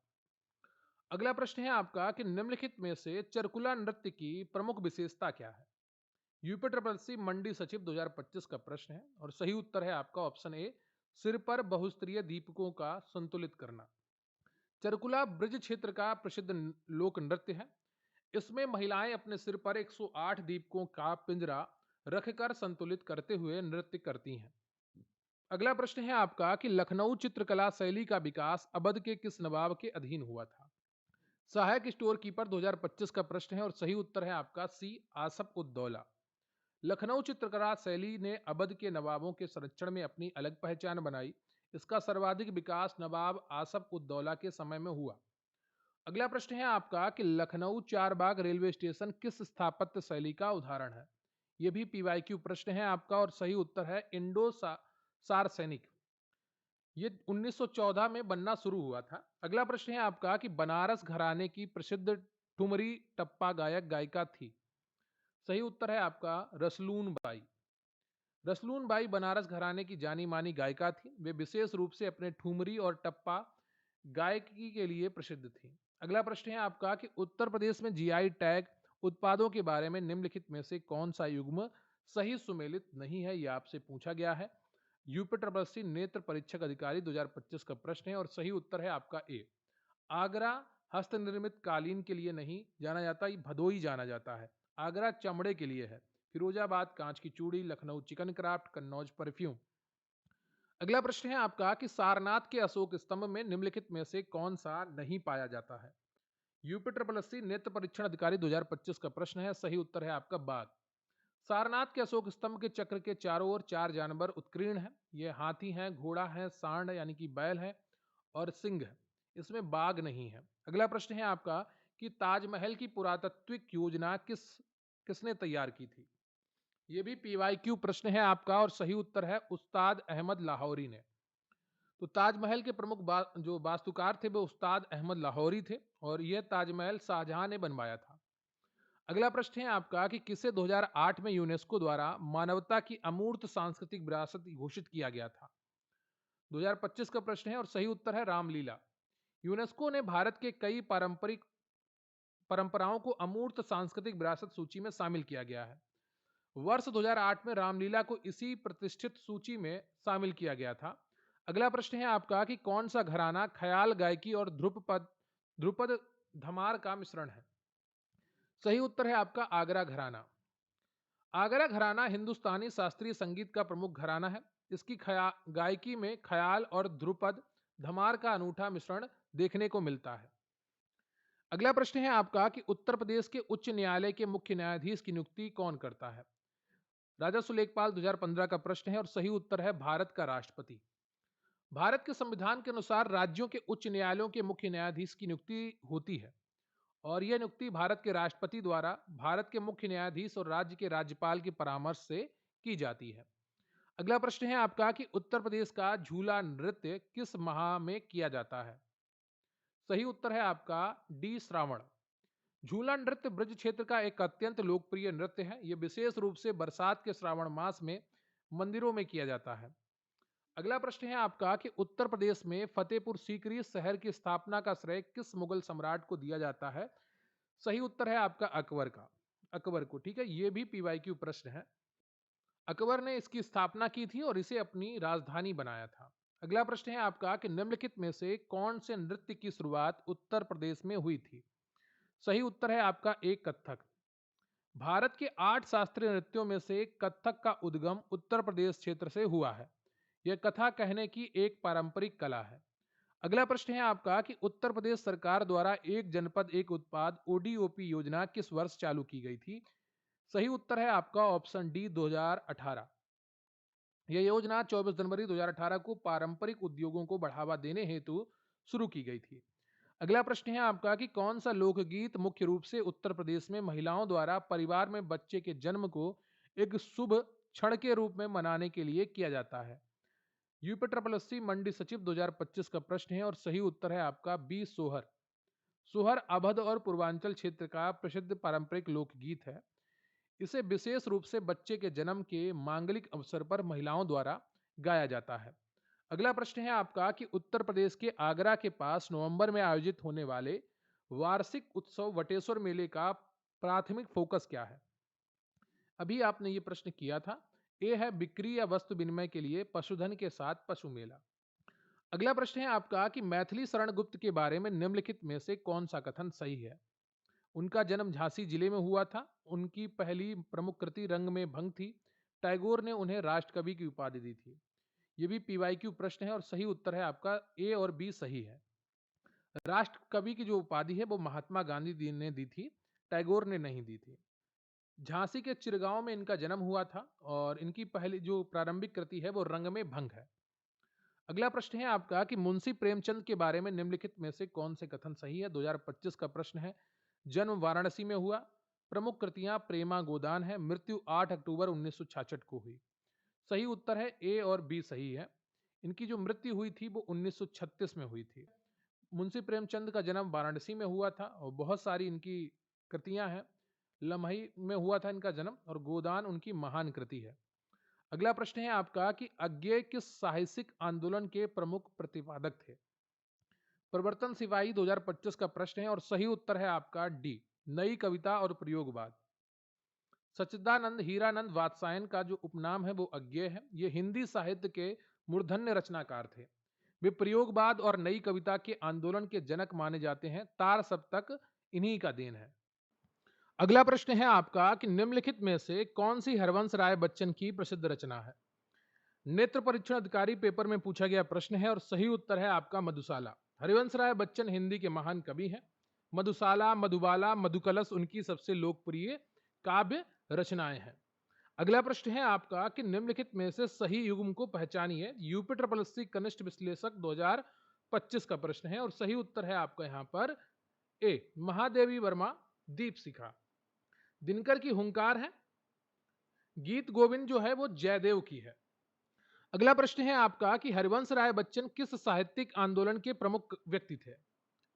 अगला प्रश्न है आपका कि निम्नलिखित में से चरकुला नृत्य की प्रमुख विशेषता क्या है। यूपी ट्रिपल सी मंडी सचिव 2025 का प्रश्न है और सही उत्तर है आपका ऑप्शन ए, सिर पर बहुस्तरीय दीपकों का संतुलित करना। चरकुला ब्रज क्षेत्र का प्रसिद्ध लोक नृत्य है। इसमें महिलाएं अपने सिर पर 108 दीपकों का पिंजरा रखकर संतुलित करते हुए नृत्य करती हैं। अगला प्रश्न है आपका कि लखनऊ चित्रकला शैली का विकास अवध के किस नवाब के अधीन हुआ था। सहायक स्टोर कीपर 2025 का प्रश्न है और सही उत्तर है आपका सी, आसफ उद्दौला। लखनऊ चित्रकला शैली ने अवध के नवाबों के संरक्षण में अपनी अलग पहचान बनाई। इसका सर्वाधिक विकास नवाब आसफ उद्दौला के समय में हुआ। अगला प्रश्न है आपका कि लखनऊ चारबाग रेलवे स्टेशन किस स्थापत्य शैली का उदाहरण है। यह भी पीवाईक्यू प्रश्न है आपका और सही उत्तर है इंडो सार्सेनिक। ये 1914 में बनना शुरू हुआ था। अगला प्रश्न है आपका कि बनारस घराने की प्रसिद्ध ठुमरी टप्पा गायक गायिका थी। सही उत्तर है आपका रसलून बाई। रसलून बाई बनारस घराने की जानी मानी गायिका थी। वे विशेष रूप से अपने ठुमरी और टप्पा गायकी के लिए प्रसिद्ध थी। अगला प्रश्न है आपका कि उत्तर प्रदेश में जीआई टैग उत्पादों के बारे में निम्नलिखित में से कौन सा युग्म सही सुमेलित नहीं है, यह आपसे पूछा गया है। यूपी ट्रिपल सी नेत्र परीक्षक अधिकारी 2025 का प्रश्न है और सही उत्तर है आपका ए। आगरा हस्तनिर्मित कालीन के लिए नहीं जाना जाता, ये भदोई जाना जाता है। आगरा चमड़े के लिए है। फिरोजाबाद कांच की चूड़ी, Lucknow chicken craft, Kannauj perfume. अगला प्रश्न है आपका कि सारनाथ के अशोक स्तंभ में निम्नलिखित में से कौन सा नहीं पाया जाता है? यूपी ट्रिपल एससी नेत्र परीक्षण अधिकारी 2025 का प्रश्न है। सही उत्तर है आपका बाघ। सारनाथ के अशोक स्तंभ के चक्र के चारों ओर चार जानवर उत्कीर्ण हैं। ये हाथी हैं, घोड़ा है, सांड यानी कि बैल है और सिंह है। इसमें बाघ नहीं है। अगला प्रश्न है आपका कि ताजमहल की पुरातात्विक योजना किसने तैयार की थी? ये भी पीवाईक्यू प्रश्न है आपका और सही उत्तर है उस्ताद अहमद लाहौरी ने। तो ताजमहल के प्रमुख जो वास्तुकार थे वो उस्ताद अहमद लाहौरी थे और यह ताजमहल शाहजहां ने बनवाया था। अगला प्रश्न है आपका कि किसे 2008 में यूनेस्को द्वारा मानवता की अमूर्त सांस्कृतिक विरासत घोषित किया गया था? 2025 का प्रश्न है और सही उत्तर है रामलीला। यूनेस्को ने भारत के कई पारंपरिक परंपराओं को अमूर्त सांस्कृतिक विरासत सूची में शामिल किया गया है। वर्ष 2008 में रामलीला को इसी प्रतिष्ठित सूची में शामिल किया गया था। अगला प्रश्न है आपका कि कौन सा घराना ख्याल गायकी और ध्रुपद धमार का मिश्रण है? सही उत्तर है आपका आगरा घराना। आगरा घराना हिंदुस्तानी शास्त्रीय संगीत का प्रमुख घराना है। इसकी गायकी में ख्याल और ध्रुपद धमार का अनूठा मिश्रण देखने को मिलता है। अगला प्रश्न है आपका कि उत्तर प्रदेश के उच्च न्यायालय के मुख्य न्यायाधीश की नियुक्ति कौन करता है? राजस्व लेखपाल 2015 का प्रश्न है और सही उत्तर है भारत का राष्ट्रपति। भारत के संविधान के अनुसार राज्यों के उच्च न्यायालयों के मुख्य न्यायाधीश की नियुक्ति होती है और यह नियुक्ति भारत के राष्ट्रपति द्वारा भारत के मुख्य न्यायाधीश और राज्य के राज्यपाल के परामर्श से की जाती है। अगला प्रश्न है आपका कि उत्तर प्रदेश का झूला नृत्य किस माह में किया जाता है? सही उत्तर है आपका डी श्रावण। झूला नृत्य ब्रज क्षेत्र का एक अत्यंत लोकप्रिय नृत्य है। यह विशेष रूप से बरसात के श्रावण मास में मंदिरों में किया जाता है। अगला प्रश्न है आपका कि उत्तर प्रदेश में फतेहपुर सीकरी शहर की स्थापना का श्रेय किस मुगल सम्राट को दिया जाता है? सही उत्तर है आपका अकबर का। अकबर को, ठीक है, यह भी पीवाईक्यू प्रश्न है। अकबर ने इसकी स्थापना की थी और इसे अपनी राजधानी बनाया था। अगला प्रश्न है आपका कि निम्नलिखित में से कौन से नृत्य की शुरुआत उत्तर प्रदेश में हुई थी? सही उत्तर है आपका एक कथक। भारत के 8 शास्त्रीय नृत्यों में से कथक का उद्गम उत्तर प्रदेश क्षेत्र से हुआ है। यह कथा कहने की एक पारंपरिक कला है। अगला प्रश्न है आपका कि उत्तर प्रदेश सरकार द्वारा एक जनपद एक उत्पाद ओडीओपी योजना किस वर्ष चालू की गई थी? सही उत्तर है आपका ऑप्शन डी 2018। यह योजना 24 जनवरी 2018 को पारंपरिक उद्योगों को बढ़ावा देने हेतु शुरू की गई थी। अगला प्रश्न है आपका कि कौन सा लोकगीत मुख्य रूप से उत्तर प्रदेश में महिलाओं द्वारा परिवार में बच्चे के जन्म को एक शुभ क्षण के रूप में मनाने के लिए किया जाता है? यूपी ट्रिपल एससी मंडी सचिव 2025 का प्रश्न है और सही उत्तर है आपका बी सोहर। सोहर अवध और पूर्वांचल क्षेत्र का प्रसिद्ध पारंपरिक लोकगीत है। इसे विशेष रूप से बच्चे के जन्म के मांगलिक अवसर पर महिलाओं द्वारा गाया जाता है। अगला प्रश्न है आपका कि उत्तर प्रदेश के आगरा के पास नवंबर में आयोजित होने वाले वार्षिक उत्सव वटेश्वर मेले का प्राथमिक फोकस क्या है? अभी आपने ये प्रश्न किया था। ए है बिक्री या वस्तु विनिमय के लिए पशुधन के साथ पशु मेला। अगला प्रश्न है आपका कि मैथिली शरण गुप्त के बारे में निम्नलिखित में से कौन सा कथन सही है? उनका जन्म झांसी जिले में हुआ था। उनकी पहली प्रमुख कृति रंग में भंग थी। टैगोर ने उन्हें राष्ट्रकवि की उपाधि दी थी। ये भी पीवाईक्यू प्रश्न है और सही उत्तर है आपका ए और बी सही है। राष्ट्र कवि की जो उपाधि है वो महात्मा गांधी ने दी थी, टैगोर ने नहीं दी थी। झांसी के चिरगांव में इनका जन्म हुआ था और इनकी पहली जो प्रारंभिक कृति है वो रंग में भंग है। अगला प्रश्न है आपका कि मुंशी प्रेमचंद के बारे में निम्नलिखित में से कौन से कथन सही है? 2025 का प्रश्न है। जन्म वाराणसी में हुआ। प्रमुख कृतियां प्रेमा गोदान है। मृत्यु 8 अक्टूबर 1966 को हुई। सही उत्तर है ए और बी सही है। इनकी जो मृत्यु हुई थी वो 1936 में हुई थी। मुंशी प्रेमचंद का जन्म वाराणसी में हुआ था और बहुत सारी इनकी कृतियां हैं। लम्हई में हुआ था इनका जन्म और गोदान उनकी महान कृति है। अगला प्रश्न है आपका कि अज्ञेय किस साहसिक आंदोलन के प्रमुख प्रतिपादक थे? प्रवर्तन सिपाही 2025 का प्रश्न है और सही उत्तर है आपका डी नई कविता और प्रयोगवाद। सच्चिदानंद हीरानंद वात्सायन का जो उपनाम है वो अज्ञेय है। ये हिंदी साहित्य के मूर्धन्य रचनाकार थे। वे प्रयोगवाद और नई कविता के आंदोलन के जनक माने जाते हैं। तार सप्तक इन्हीं का देन है। अगला प्रश्न है आपका कि निम्नलिखित में से कौन सी हरवंश राय बच्चन की प्रसिद्ध रचना है? नेत्र परीक्षण अधिकारी पेपर में पूछा गया प्रश्न है और सही उत्तर है आपका मधुशाला। हरिवंश राय बच्चन हिंदी के महान कवि हैं। मधुशाला, मधुबाला, मधुकलश उनकी सबसे लोकप्रिय काव्य रचनाएं हैं। अगला प्रश्न है आपका कि निम्नलिखित में से सही युग्म को पहचानिए। यूपी ट्रिपल एससी कनिष्ठ विश्लेषक 2025 का प्रश्न है और सही उत्तर है आपका यहाँ पर ए, महादेवी वर्मा दीप शिखा। दिनकर की हुंकार है। गीत गोविंद जो है वो जयदेव की है। अगला प्रश्न है आपका कि हरिवंश राय बच्चन किस साहित्यिक आंदोलन के प्रमुख व्यक्ति थे।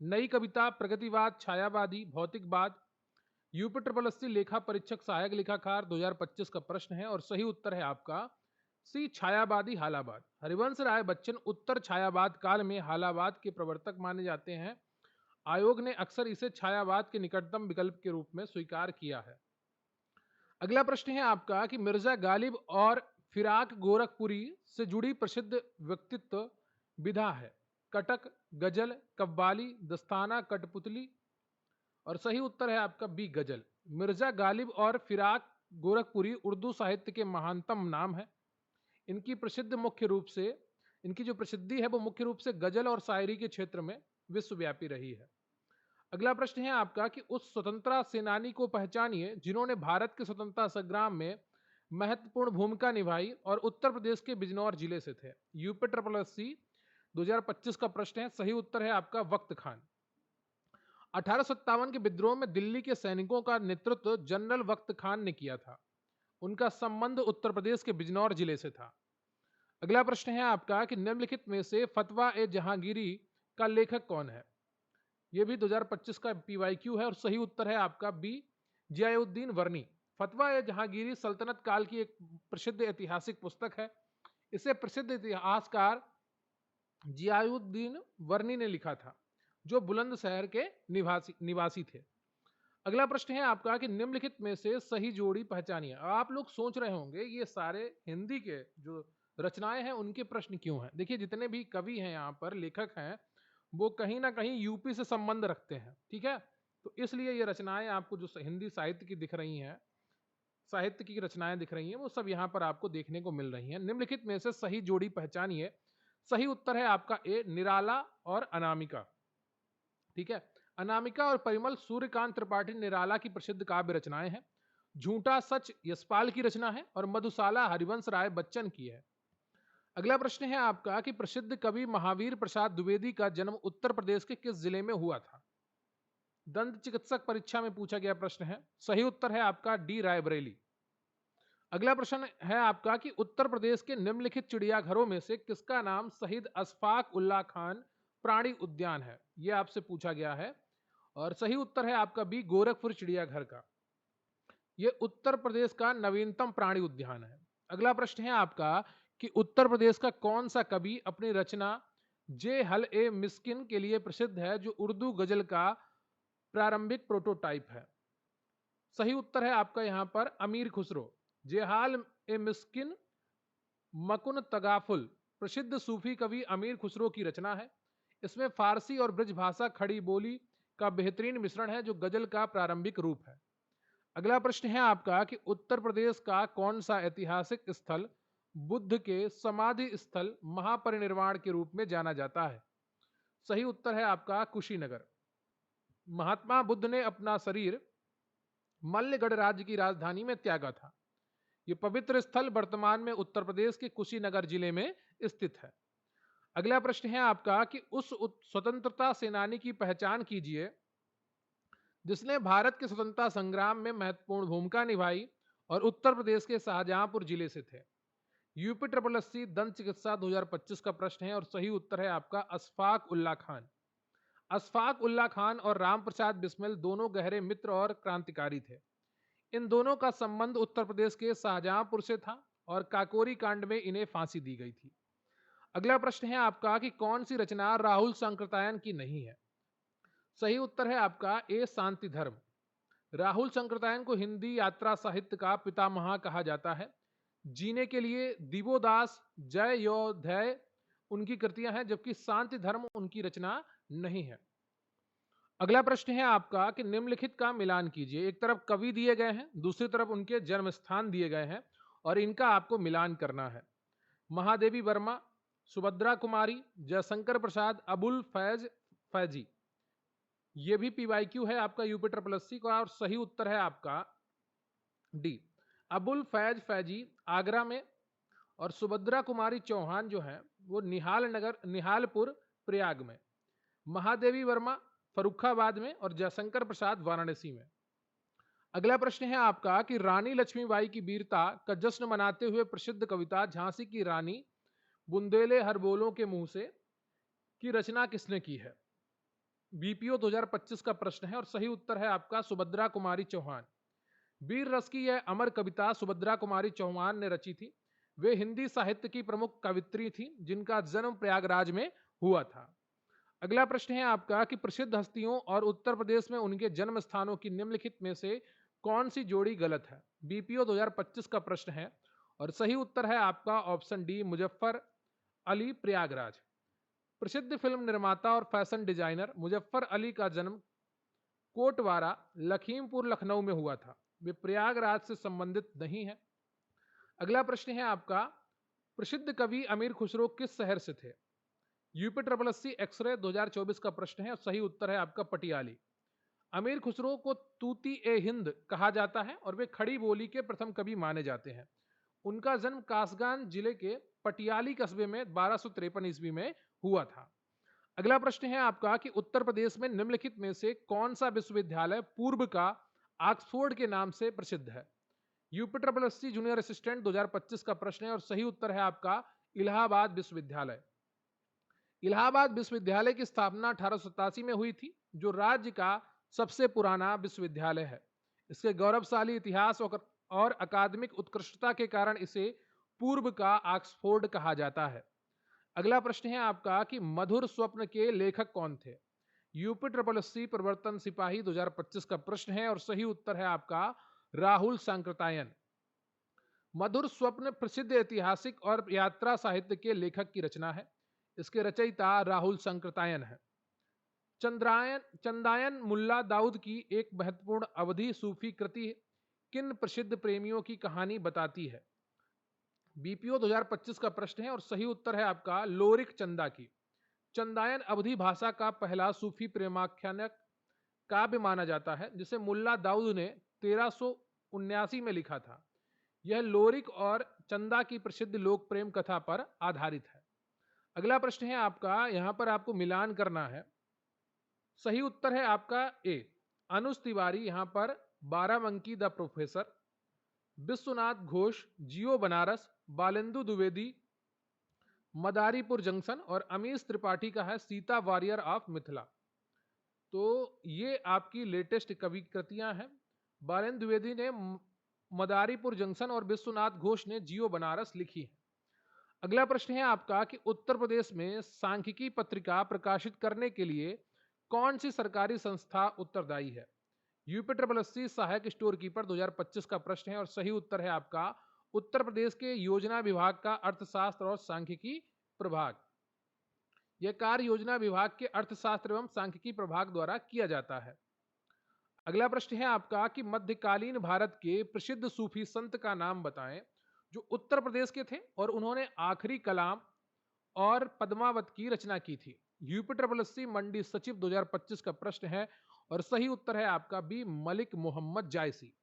नई कविता, प्रगतिवाद, छायावादी, भौतिकवाद। यूपी ट्रिपल एससी लेखा परीक्षक सहायक लेखाकार 2025 का प्रश्न है और सही उत्तर है आपका सी, छायावादी हालावाद। हरिवंश राय बच्चन उत्तर छायावाद काल में हालावाद के प्रवर्तक माने जाते हैं। आयोग ने अक्सर इसे छायावाद के निकटतम विकल्प के रूप में स्वीकार किया है। अगला प्रश्न है आपका कि मिर्जा गालिब और फिराक गोरखपुरी से जुड़ी प्रसिद्ध व्यक्तित्व विधा है। कटक, गजल, कव्वाली, दस्ताना, कठपुतली। और सही उत्तर है आपका बी, गजल। मिर्जा गालिब और फिराक गोरखपुरी उर्दू साहित्य के महानतम नाम है। इनकी प्रसिद्ध मुख्य रूप से इनकी जो प्रसिद्धि है वो मुख्य रूप से गजल और शायरी के क्षेत्र में विश्वव्यापी रही है। अगला प्रश्न है आपका कि उस स्वतंत्रता सेनानी को पहचानिए जिन्होंने भारत के स्वतंत्रता संग्राम में महत्वपूर्ण भूमिका निभाई और उत्तर प्रदेश के बिजनौर जिले से थे। यूपी ट्रिपल एससी 2025 का प्रश्न है। सही उत्तर है आपका वक्त खान। 1857 के विद्रोह में दिल्ली के सैनिकों का नेतृत्व जनरल वक्त खान ने किया था। उनका संबंध उत्तर प्रदेश के बिजनौर जिले से था। अगला प्रश्न है आपका कि निम्नलिखित में से फतवा ए जहांगीरी का लेखक कौन है। यह भी 2025 का पीवाईक्यू है और सही उत्तर है आपका बी, जियाउद्दीन वर्नी। फतवा ए जहांगीरी सल्तनत काल की एक प्रसिद्ध ऐतिहासिक पुस्तक है। इसे प्रसिद्ध इतिहासकार जियाउद्दीन वर्नी ने लिखा था जो बुलंदशहर के निवासी थे। अगला प्रश्न है आपका कि निम्नलिखित में से सही जोड़ी पहचानिए। आप लोग सोच रहे होंगे ये सारे हिंदी के जो रचनाएं हैं उनके प्रश्न क्यों हैं। देखिए जितने भी कवि हैं यहाँ पर, लेखक हैं, वो कहीं ना कहीं यूपी से संबंध रखते हैं। ठीक है, तो इसलिए ये रचनाएं आपको जो हिंदी साहित्य की दिख रही हैं, साहित्य की रचनाएं दिख रही हैं, वो सब यहाँ पर आपको देखने को मिल रही हैं। निम्नलिखित में से सही जोड़ी पहचानिए। सही उत्तर है आपका ए, निराला और अनामिका। ठीक है, अनामिका और परिमल सूर्यकांत त्रिपाठी निराला की प्रसिद्ध काव्य रचनाएं हैं। झूठा सच यशपाल की रचना है और मधुशाला हरिवंश राय बच्चन की है। अगला प्रश्न है आपका कि प्रसिद्ध कवि महावीर प्रसाद द्विवेदी का जन्म उत्तर प्रदेश के किस जिले में हुआ था। दंत चिकित्सक परीक्षा में पूछा गया प्रश्न है। सही उत्तर है आपका डी, रायबरेली। अगला प्रश्न है आपका कि उत्तर प्रदेश के निम्नलिखित चिड़ियाघरों में से किसका नाम शहीद अशफाक उल्लाह खान प्राणी उद्यान है। यह आपसे पूछा गया है और सही उत्तर है आपका बी, गोरखपुर चिड़ियाघर का। यह उत्तर प्रदेश का नवीनतम प्राणी उद्यान है। अगला प्रश्न है आपका कि उत्तर प्रदेश का कौन सा कवि अपनी रचना जे हल ए मिस्किन के लिए प्रसिद्ध है जो उर्दू गजल का प्रारंभिक प्रोटोटाइप है। सही उत्तर है आपका यहां पर अमीर खुसरो। जेहाल ए मिस्किन मकुन तगाफुल प्रसिद्ध सूफी कवि अमीर खुसरो की रचना है। इसमें फारसी और ब्रज भाषा खड़ी बोली का बेहतरीन मिश्रण है जो गजल का प्रारंभिक रूप है। अगला प्रश्न है आपका कि उत्तर प्रदेश का कौन सा ऐतिहासिक स्थल बुद्ध के समाधि स्थल महापरिनिर्वाण के रूप में जाना जाता है। सही उत्तर है आपका कुशीनगर। महात्मा बुद्ध ने अपना शरीर मल्लगढ़ राज्य की राजधानी में त्यागा था। यह पवित्र स्थल वर्तमान में उत्तर प्रदेश के कुशीनगर जिले में स्थित है। अगला प्रश्न है आपका कि उस स्वतंत्रता सेनानी की पहचान कीजिए जिसने भारत के स्वतंत्रता संग्राम में महत्वपूर्ण भूमिका निभाई और उत्तर प्रदेश के शाहजहांपुर जिले से थे। यूपी ट्रिपल एससी दंत चिकित्सा 2025 का प्रश्न है और सही उत्तर है आपका अशफाक उल्लाह खान। अशफाक उल्लाह खान और राम प्रसाद बिस्मिल दोनों गहरे मित्र और क्रांतिकारी थे। इन दोनों का संबंध उत्तर प्रदेश के शाहजहांपुर से था और काकोरी कांड में इन्हें फांसी दी गई थी। अगला प्रश्न है आपका कि कौन सी रचना राहुल सांकृत्यायन की नहीं है। सही उत्तर है आपका ए, शांति धर्म। राहुल सांकृत्यायन को हिंदी यात्रा साहित्य का पितामह कहा जाता है। जीने के लिए दिवोदास, जय योध्याय उनकी कृतियां हैं जबकि शांति धर्म उनकी रचना नहीं है। अगला प्रश्न है आपका कि निम्नलिखित का मिलान कीजिए। एक तरफ कवि दिए गए हैं, दूसरी तरफ उनके जन्म स्थान दिए गए हैं और इनका आपको मिलान करना है। महादेवी वर्मा, सुभद्रा कुमारी, जयशंकर प्रसाद, अबुल फैज फैजी। ये भी पीवाईक्यू है आपका यूपी ट्रिपल एससी का, और सही उत्तर है आपका डी, अबुल फैज फैजी आगरा में, और सुभद्रा कुमारी चौहान जो है वो निहालपुर प्रयाग में, महादेवी वर्मा फरुखाबाद में, और जयशंकर प्रसाद वाराणसी में। अगला प्रश्न है आपका कि रानी लक्ष्मीबाई की वीरता का जश्न मनाते हुए प्रसिद्ध कविता झांसी की रानी बुंदेले हर बोलों के मुंह से की रचना किसने की है? बीपीओ 2025 का प्रश्न है और सही उत्तर है आपका सुभद्रा कुमारी चौहान। वीर रस की यह अमर कविता सुभद्रा कुमारी चौहान ने रची थी। वे हिंदी साहित्य की प्रमुख कवित्री थी जिनका जन्म प्रयागराज में हुआ था। अगला प्रश्न है आपका कि प्रसिद्ध हस्तियों और उत्तर प्रदेश में उनके जन्म स्थानों की निम्नलिखित में से कौन सी जोड़ी गलत है? बीपीओ 2025 का प्रश्न है और सही उत्तर है आपका ऑप्शन डी, मुजफ्फर अली प्रयागराज। प्रसिद्ध फिल्म निर्माता और फैशन डिजाइनर मुजफ्फर अली का जन्म कोटवारा लखीमपुर लखनऊ में हुआ था। वे प्रयागराज से संबंधित नहीं है। अगला प्रश्न है आपका, प्रसिद्ध कवि अमीर खुसरो किस शहर से थे? यूपी ट्रिपल एससी एक्सरे 2024 का प्रश्न है और सही उत्तर है आपका पटियाली। अमीर खुसरो को तूती ए हिंद कहा जाता है और वे खड़ी बोली के प्रथम कवि माने जाते हैं। उनका जन्म कासगंज जिले के पटियाली कस्बे में 1253 ईस्वी में हुआ था। अगला प्रश्न है आपका कि उत्तर प्रदेश में निम्नलिखित में से कौन सा विश्वविद्यालय पूर्व का ऑक्सफोर्ड के नाम से प्रसिद्ध है? UP triple SC junior assistant 2025 का प्रश्न है और सही उत्तर है आपका इलाहाबाद विश्वविद्यालय। इलाहाबाद विश्वविद्यालय की स्थापना 1887 में हुई थी, जो राज्य का सबसे पुराना विश्वविद्यालय है। इसके गौरवशाली इतिहास और अकादमिक उत्कृष्टता के कारण इसे पूर्व का ऑक्सफोर्ड कहा जाता है। अगला प्रश्न है आपका कि मधुर स्वप्न के लेखक कौन थे? यूपी ट्रिपल एससी प्रवर्तन सिपाही 2025 का प्रश्न है और सही उत्तर है आपका राहुल सांकृत्यायन। मधुर स्वप्न प्रसिद्ध ऐतिहासिक और यात्रा साहित्य के लेखक की रचना है। इसके रचयिता राहुल सांकृत्यायन है। चंदायन मुल्ला दाऊद की एक महत्वपूर्ण अवधि सूफी कृति किन प्रसिद्ध प्रेमियों की कहानी बताती है? बीपीओ 2025 का प्रश्न है और सही उत्तर है आपका लोरिक चंदा की। चंदायन अवधी भाषा का पहला सूफी प्रेमाख्यान काव्य माना जाता है, जिसे मुल्ला दाऊद ने 1379 में लिखा था। यह लोरिक और चंदा की प्रसिद्ध लोक प्रेम कथा पर आधारित है। अगला प्रश्न है आपका, यहां पर आपको मिलान करना है। सही उत्तर है आपका ए, अनुज तिवारी यहां पर 12 the professor, Vishwanath Ghosh Jio Banaras, Balendu Dwivedi Madaripur junction, और अमीश त्रिपाठी का है सीता वॉरियर ऑफ मिथिला। तो ये आपकी लेटेस्ट कवि कृतियां हैं। बालेंदु द्विवेदी ने मदारीपुर जंक्शन और विश्वनाथ घोष ने जियो बनारस लिखी है। अगला प्रश्न है आपका कि उत्तर प्रदेश में सांख्यिकी पत्रिका प्रकाशित करने के लिए कौन सी सरकारी संस्था उत्तरदायी है? यूपी ट्रिपल एससी सहायक स्टोर कीपर 2025 का प्रश्न है और सही उत्तर है आपका उत्तर प्रदेश के योजना विभाग का अर्थशास्त्र और सांख्यिकी प्रभाग। यह कार्य योजना विभाग के अर्थशास्त्र एवं सांख्यिकी प्रभाग द्वारा किया जाता है। अगला प्रश्न है आपका कि मध्यकालीन भारत के प्रसिद्ध सूफी संत का नाम बताएं जो उत्तर प्रदेश के थे और उन्होंने आखिरी कलाम और पद्मावत की रचना की थी। यूपी ट्रिपल एससी मंडी सचिव 2025 का प्रश्न है और सही उत्तर है आपका बी, मलिक मोहम्मद जायसी।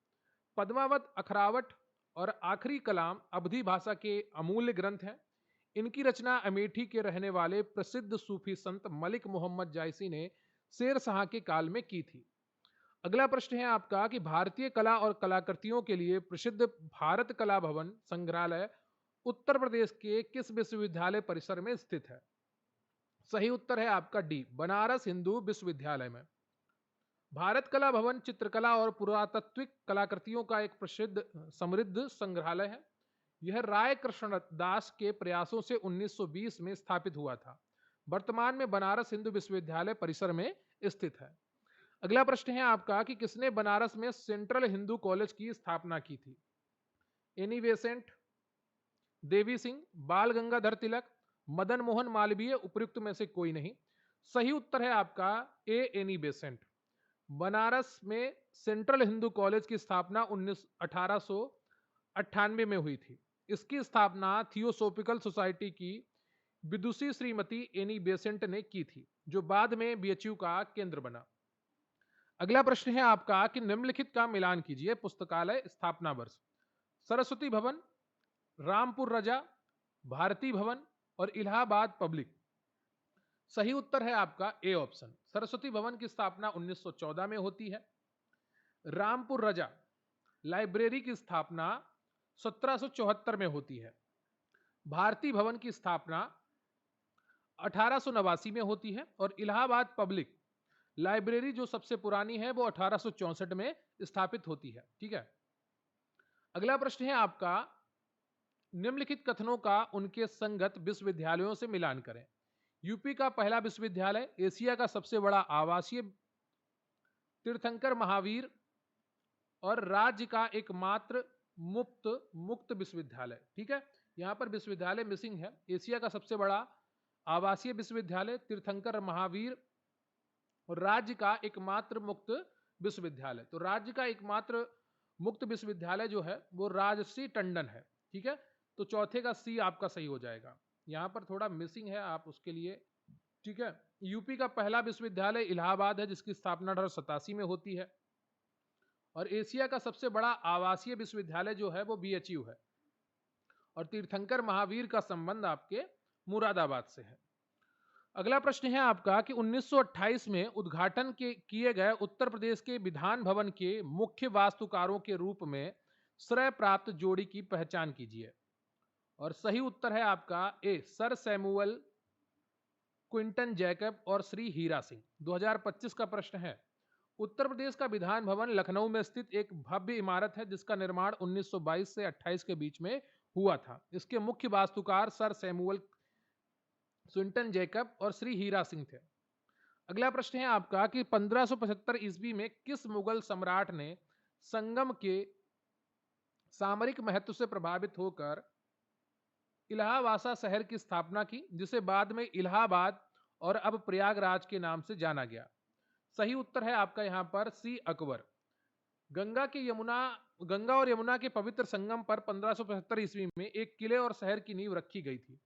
पद्मावत, अखरावट और आखिरी कलाम अवधी भाषा के अमूल्य ग्रंथ हैं। इनकी रचना अमेठी के रहने वाले प्रसिद्ध सूफी संत मलिक मोहम्मद जायसी ने शेर शाह के काल में की थी। अगला प्रश्न है आपका कि भारतीय कला और कलाकृतियों के लिए प्रसिद्ध भारत कला भवन संग्रहालय उत्तर प्रदेश के किस विश्वविद्यालय परिसर में स्थित है? सही उत्तर है आपका डी, बनारस हिंदू विश्वविद्यालय में। भारत कला भवन चित्रकला और पुरातात्विक कलाकृतियों का एक प्रसिद्ध समृद्ध संग्रहालय है। यह राय कृष्ण दास के प्रयासों से 1920 में स्थापित हुआ था। वर्तमान में बनारस हिंदू विश्वविद्यालय परिसर में स्थित है। अगला प्रश्न है आपका कि किसने बनारस में सेंट्रल हिंदू कॉलेज की स्थापना की थी? एनी बेसेंट, देवी सिंह, बाल गंगाधर तिलक, मदन मोहन मालवीय, उपयुक्त में से कोई नहीं। सही उत्तर है आपका ए, एनी बेसेंट। बनारस में सेंट्रल हिंदू कॉलेज की स्थापना 1898 में हुई थी। इसकी स्थापना थियोसोफिकल सोसाइटी की विदुषी श्रीमती एनी बेसेंट ने की थी, जो बाद में बीएचयू का केंद्र बना। अगला प्रश्न है आपका कि निम्नलिखित का मिलान कीजिए। पुस्तकालय स्थापना वर्ष: सरस्वती भवन, रामपुर रजा, भारती भवन और इलाहाबाद पब्लिक। सही उत्तर है आपका ए ऑप्शन। सरस्वती भवन की स्थापना 1914 में होती है। रामपुर रजा लाइब्रेरी की स्थापना 1774 में होती है। भारती भवन की स्थापना 1889 में होती है और इलाहाबाद पब्लिक लाइब्रेरी जो सबसे पुरानी है वो 1864 में स्थापित होती है। ठीक है। अगला प्रश्न है आपका, निम्नलिखित कथनों का उनके संगत विश्वविद्यालयों से मिलान करें। यूपी का पहला विश्वविद्यालय, एशिया का सबसे बड़ा आवासीय, तीर्थंकर महावीर और राज्य का एकमात्र मुक्त विश्वविद्यालय। ठीक है, यहां पर विश्वविद्यालय मिसिंग है। एशिया का सबसे बड़ा आवासीय विश्वविद्यालय, तीर्थंकर महावीर और राज्य का एकमात्र मुक्त विश्वविद्यालय। तो राज्य का एकमात्र मुक्त विश्वविद्यालय जो है वो राजश्री टंडन है। ठीक है, तो चौथे का सी आपका सही हो जाएगा। यहां पर थोड़ा मिसिंग है, आप उसके लिए। ठीक है, यूपी का पहला विश्वविद्यालय इलाहाबाद है, जिसकी स्थापना 1887 में होती है। और एशिया का सबसे बड़ा आवासीय विश्वविद्यालय जो है वो बीएचयू है। और तीर्थंकर महावीर का संबंध आपके मुरादाबाद से है। अगला प्रश्न है आपका कि 1928 में उद्घाटन किए गए उत्तर प्रदेश के विधान भवन के मुख्य वास्तुकारों के रूप में श्रेय प्राप्त जोड़ी की पहचान कीजिए। और सही उत्तर है आपका ए, सर सैमुअल क्विंटन जैकब और श्री हीरा सिंह। 2025 का प्रश्न है। उत्तर प्रदेश का विधान भवन लखनऊ में स्थित एक भव्य इमारत है, जिसका निर्माण 1922 से 28 के बीच में हुआ था। इसके मुख्य वास्तुकार सर सैमुअल क्विंटन जैकब और श्री हीरा सिंह थे। अगला प्रश्न है आपका कि 1575 ईस्वी में किस मुगल सम्राट ने संगम के सामरिक महत्व से प्रभावित होकर इलाहाबाद शहर की स्थापना की, जिसे बाद में इलाहाबाद और अब प्रयागराज के नाम से जाना गया। सही उत्तर है आपका यहां पर सी, अकबर। गंगा और यमुना के पवित्र संगम पर 1575 ईस्वी में एक किले और शहर की नींव रखी गई थी।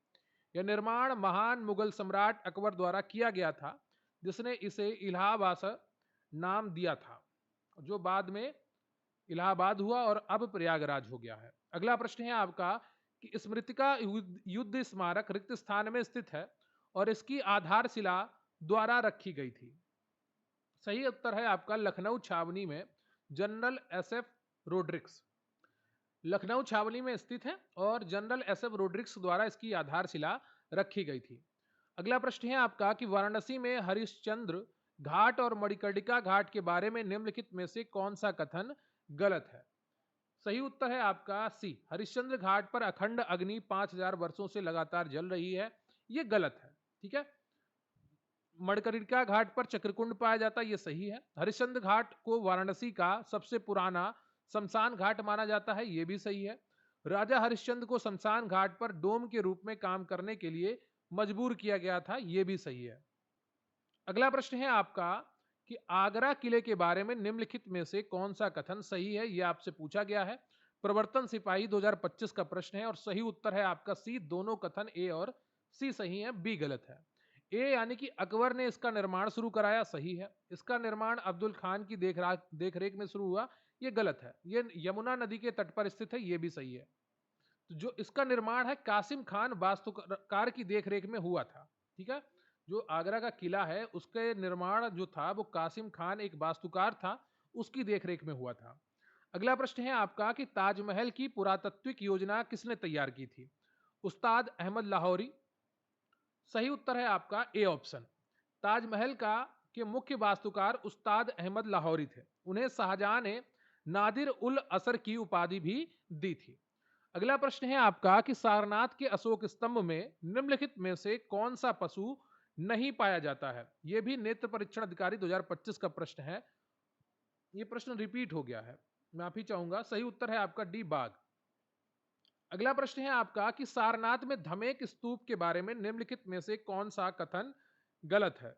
यह निर्माण महान मुगल सम्राट अकबर द्वारा किया गया था, जिसने इसे इलाहाबाद नाम दिया था, जो बाद में इलाहाबाद हुआ और अब प्रयागराज हो गया है। अगला प्रश्न है आपका कि स्मृतिका युद्ध स्मारक रिक्त स्थान में स्थित है और इसकी आधारशिला द्वारा रखी गई थी। सही उत्तर है आपका लखनऊ छावनी में जनरल एसएफ रोड्रिक्स। लखनऊ छावनी में स्थित है और जनरल एसएफ रोड्रिक्स द्वारा इसकी आधारशिला रखी गई थी। अगला प्रश्न है आपका कि वाराणसी में हरिश्चंद्र घाट और मणिकर्णिका घाट के बारे में निम्नलिखित में से कौन सा कथन गलत है। सही उत्तर है आपका सी, हरिश्चंद्र घाट पर अखंड अग्नि 5000 वर्षों से लगातार जल रही है। यह गलत है। ठीक है, मणिकर्णिका घाट पर चक्रकुंड पाया जाता है, यह सही है। हरिश्चंद्र घाट को वाराणसी का सबसे पुराना शमशान घाट माना जाता है, यह भी सही है। राजा हरिश्चंद्र को शमशान घाट पर डोम के रूप में काम करने के लिए मजबूर किया गया था, यह भी सही है। अगला प्रश्न है आपका कि आगरा किले के बारे में निम्नलिखित में से कौन सा कथन सही है, यह आपसे पूछा गया है। प्रवर्तन सिपाही 2025 का प्रश्न है और सही उत्तर है आपका सी, दोनों कथन ए और सी सही है, बी गलत है। ए यानी कि अकबर ने इसका निर्माण शुरू कराया, सही है। इसका निर्माण अब्दुल खान की देखरेख में शुरू हुआ, यह गलत है। यह यमुना नदी के तट पर स्थित है, यह भी सही है। तो जो इसका निर्माण है कासिम खान वास्तुकार की देखरेख में हुआ था। ठीक है, जो आगरा का किला है उसके निर्माण जो था वो कासिम खान एक वास्तुकार था, उसकी देखरेख में हुआ था। अगला प्रश्न है आपका कि ताजमहल की पुरातात्विक योजना किसने तैयार की थी। उस्ताद अहमद लाहौरी। सही उत्तर है आपका ए ऑप्शन। ताजमहल का के मुख्य वास्तुकार उस्ताद अहमद लाहौरी थे। उन्हें शाहजहां ने नादिर उल असर की उपाधि भी दी थी। अगला प्रश्न है आपका कि सारनाथ के अशोक स्तंभ में निम्नलिखित में से कौन सा पशु नहीं पाया जाता है। यह भी नेत्र परीक्षण अधिकारी 2025 का प्रश्न है। यह प्रश्न रिपीट हो गया है, माफी चाहूंगा। सही उत्तर है आपका डी, बाघ। अगला प्रश्न है आपका कि सारनाथ में धमेक स्तूप के बारे में निम्नलिखित में से कौन सा कथन गलत है।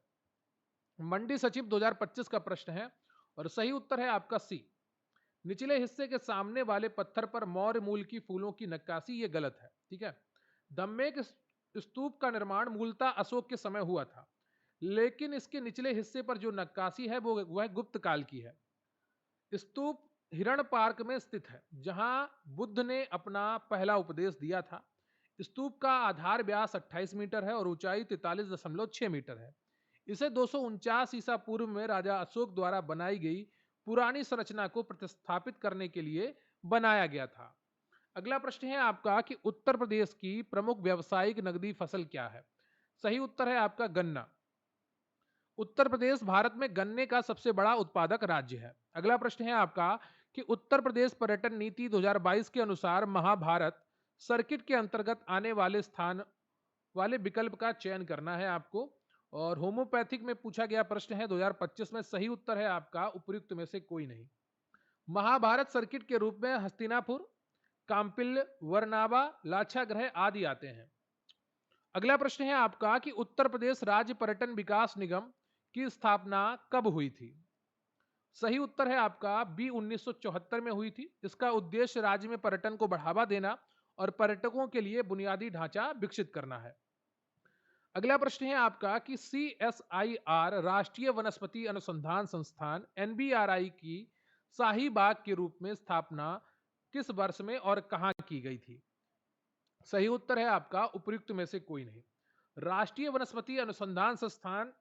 मंडी सचिव 2025 का प्रश्न है और सही उत्तर है आपका सी, निचले हिस्से के सामने वाले पत्थर पर मौर्य मूल की फूलों की नक्काशी, ये गलत है। ठीक है। दम्मेक स्तूप का निर्माण मूलतः अशोक के समय हुआ था, लेकिन इसके निचले हिस्से पर जो नक्काशी है वो वह गुप्त काल की है। स्तूप हिरण पार्क में स्थित है, जहां बुद्ध ने अपना पहला उपदेश दिया था। स्तूप का आधार व्यास 28 मीटर है और ऊंचाई 43.6 मीटर है। इसे 249 ईसा पूर्व में राजा अशोक द्वारा बनाई गई पुरानी संरचना को प्रतिस्थापित करने के लिए बनाया गया था। अगला प्रश्न है आपका कि उत्तर प्रदेश की प्रमुख व्यावसायिक नकदी फसल क्या है? सही उत्तर है आपका गन्ना। उत्तर प्रदेश भारत में गन्ने का सबसे बड़ा उत्पादक राज्य है। अगला प्रश्न है आपका कि उत्तर प्रदेश पर्यटन नीति 2022 के अनुसार महाभारत सर्किट के अंतर्गत आने वाले स्थान वाले विकल्प का चयन करना है आपको। और होम्योपैथिक में पूछा गया प्रश्न है 2025 में। सही उत्तर है आपका उपयुक्त में से कोई नहीं। महाभारत सर्किट के रूप में हस्तिनापुर, काम्पिल्य, वरनावा, लाक्षागृह आदि आते हैं। अगला प्रश्न है आपका कि उत्तर प्रदेश राज्य पर्यटन विकास निगम की स्थापना कब हुई थी? सही उत्तर है आपका बी 1974 में हुई थी। इसका उद्देश्य राज्य में पर्यटन को बढ़ावा देना और पर्यटकों के लिए बुनियादी ढांचा विकसित करना है। अगला प्रश्न है आपका कि CSIR राष्ट्रीय वनस्पति अनुसंधान संस्थान NBRI की शाही बाग के रूप में स्थापना किस वर्ष में और कहां की गई थी? सही उत्तर है आपका उपयुक्त में से कोई नहीं। राष्ट्रीय वनस्पति अनुसंधान संस्थान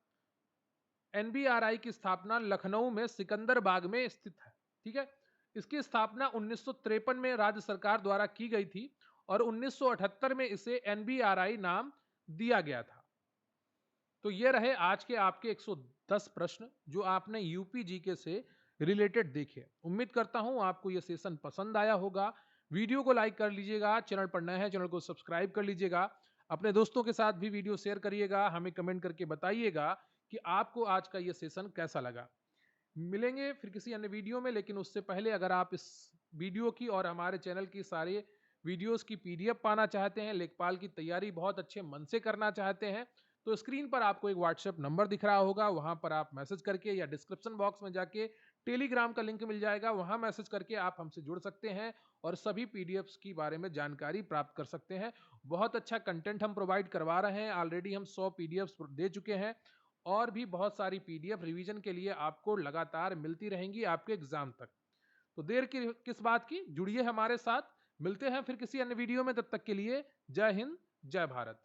NBRI की स्थापना लखनऊ में सिकंदर बाग में स्थित है। ठीक है। इसकी स्थापना 1953 में राज्य सरकार द्वारा की गई थी और 1978 में इसे NBRI नाम दिया गया था। तो ये रहे आज के आपके 110 प्रश्न जो आपने यूपी जीके से रिलेटेड देखे। उम्मीद करता हूं आपको ये सेशन पसंद आया होगा। वीडियो को लाइक कर लीजिएगा, चैनल पर नए हैं चैनल को सब्सक्राइब कर लीजिएगा, अपने दोस्तों के साथ भी वीडियो शेयर करिएगा, हमें कमेंट करके बताइएगा कि आपको आज का ये सेशन कैसा लगा। मिलेंगे फिर किसी अन्य वीडियो में, लेकिन उससे पहले अगर आप इस वीडियो की और हमारे चैनल की सारे वीडियोस की PDF पाना चाहते हैं, लेखपाल की तैयारी बहुत अच्छे मन से करना चाहते हैं, तो स्क्रीन पर आपको एक WhatsApp नंबर दिख रहा होगा, वहां पर आप मैसेज करके या डिस्क्रिप्शन बॉक्स में जाके टेलीग्राम का लिंक मिल जाएगा, वहां मैसेज करके आप हमसे जुड़ सकते हैं और सभी PDFs की बारे में जानकारी प्राप्त कर सकते हैं। बहुत अच्छा कंटेंट हम प्रोवाइड करवा रहे हैं। ऑलरेडी हम 100 PDFs दे चुके हैं और भी बहुत सारी PDF रिवीजन के लिए आपको लगातार मिलती रहेंगी आपके एग्जाम तक। तो देर की किस बात की, जुड़िए हमारे साथ। मिलते हैं फिर किसी अन्य वीडियो में, तब तक के लिए जय हिंद जय भारत।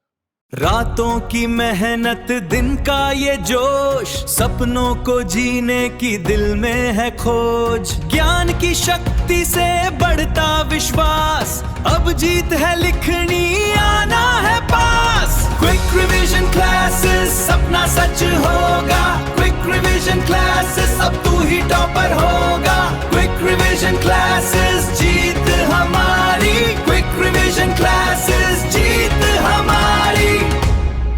रातों की मेहनत दिन का ये जोश, सपनों को जीने की दिल में है खोज, ज्ञान की शक्ति से बढ़ता विश्वास, अब जीत है लिखनी आना है पास। क्विक रिवीजन क्लासेस सपना सच होगा, क्विक रिवीजन क्लासेस अब तू ही टॉपर होगा, क्विक रिवीजन क्लासेस जीत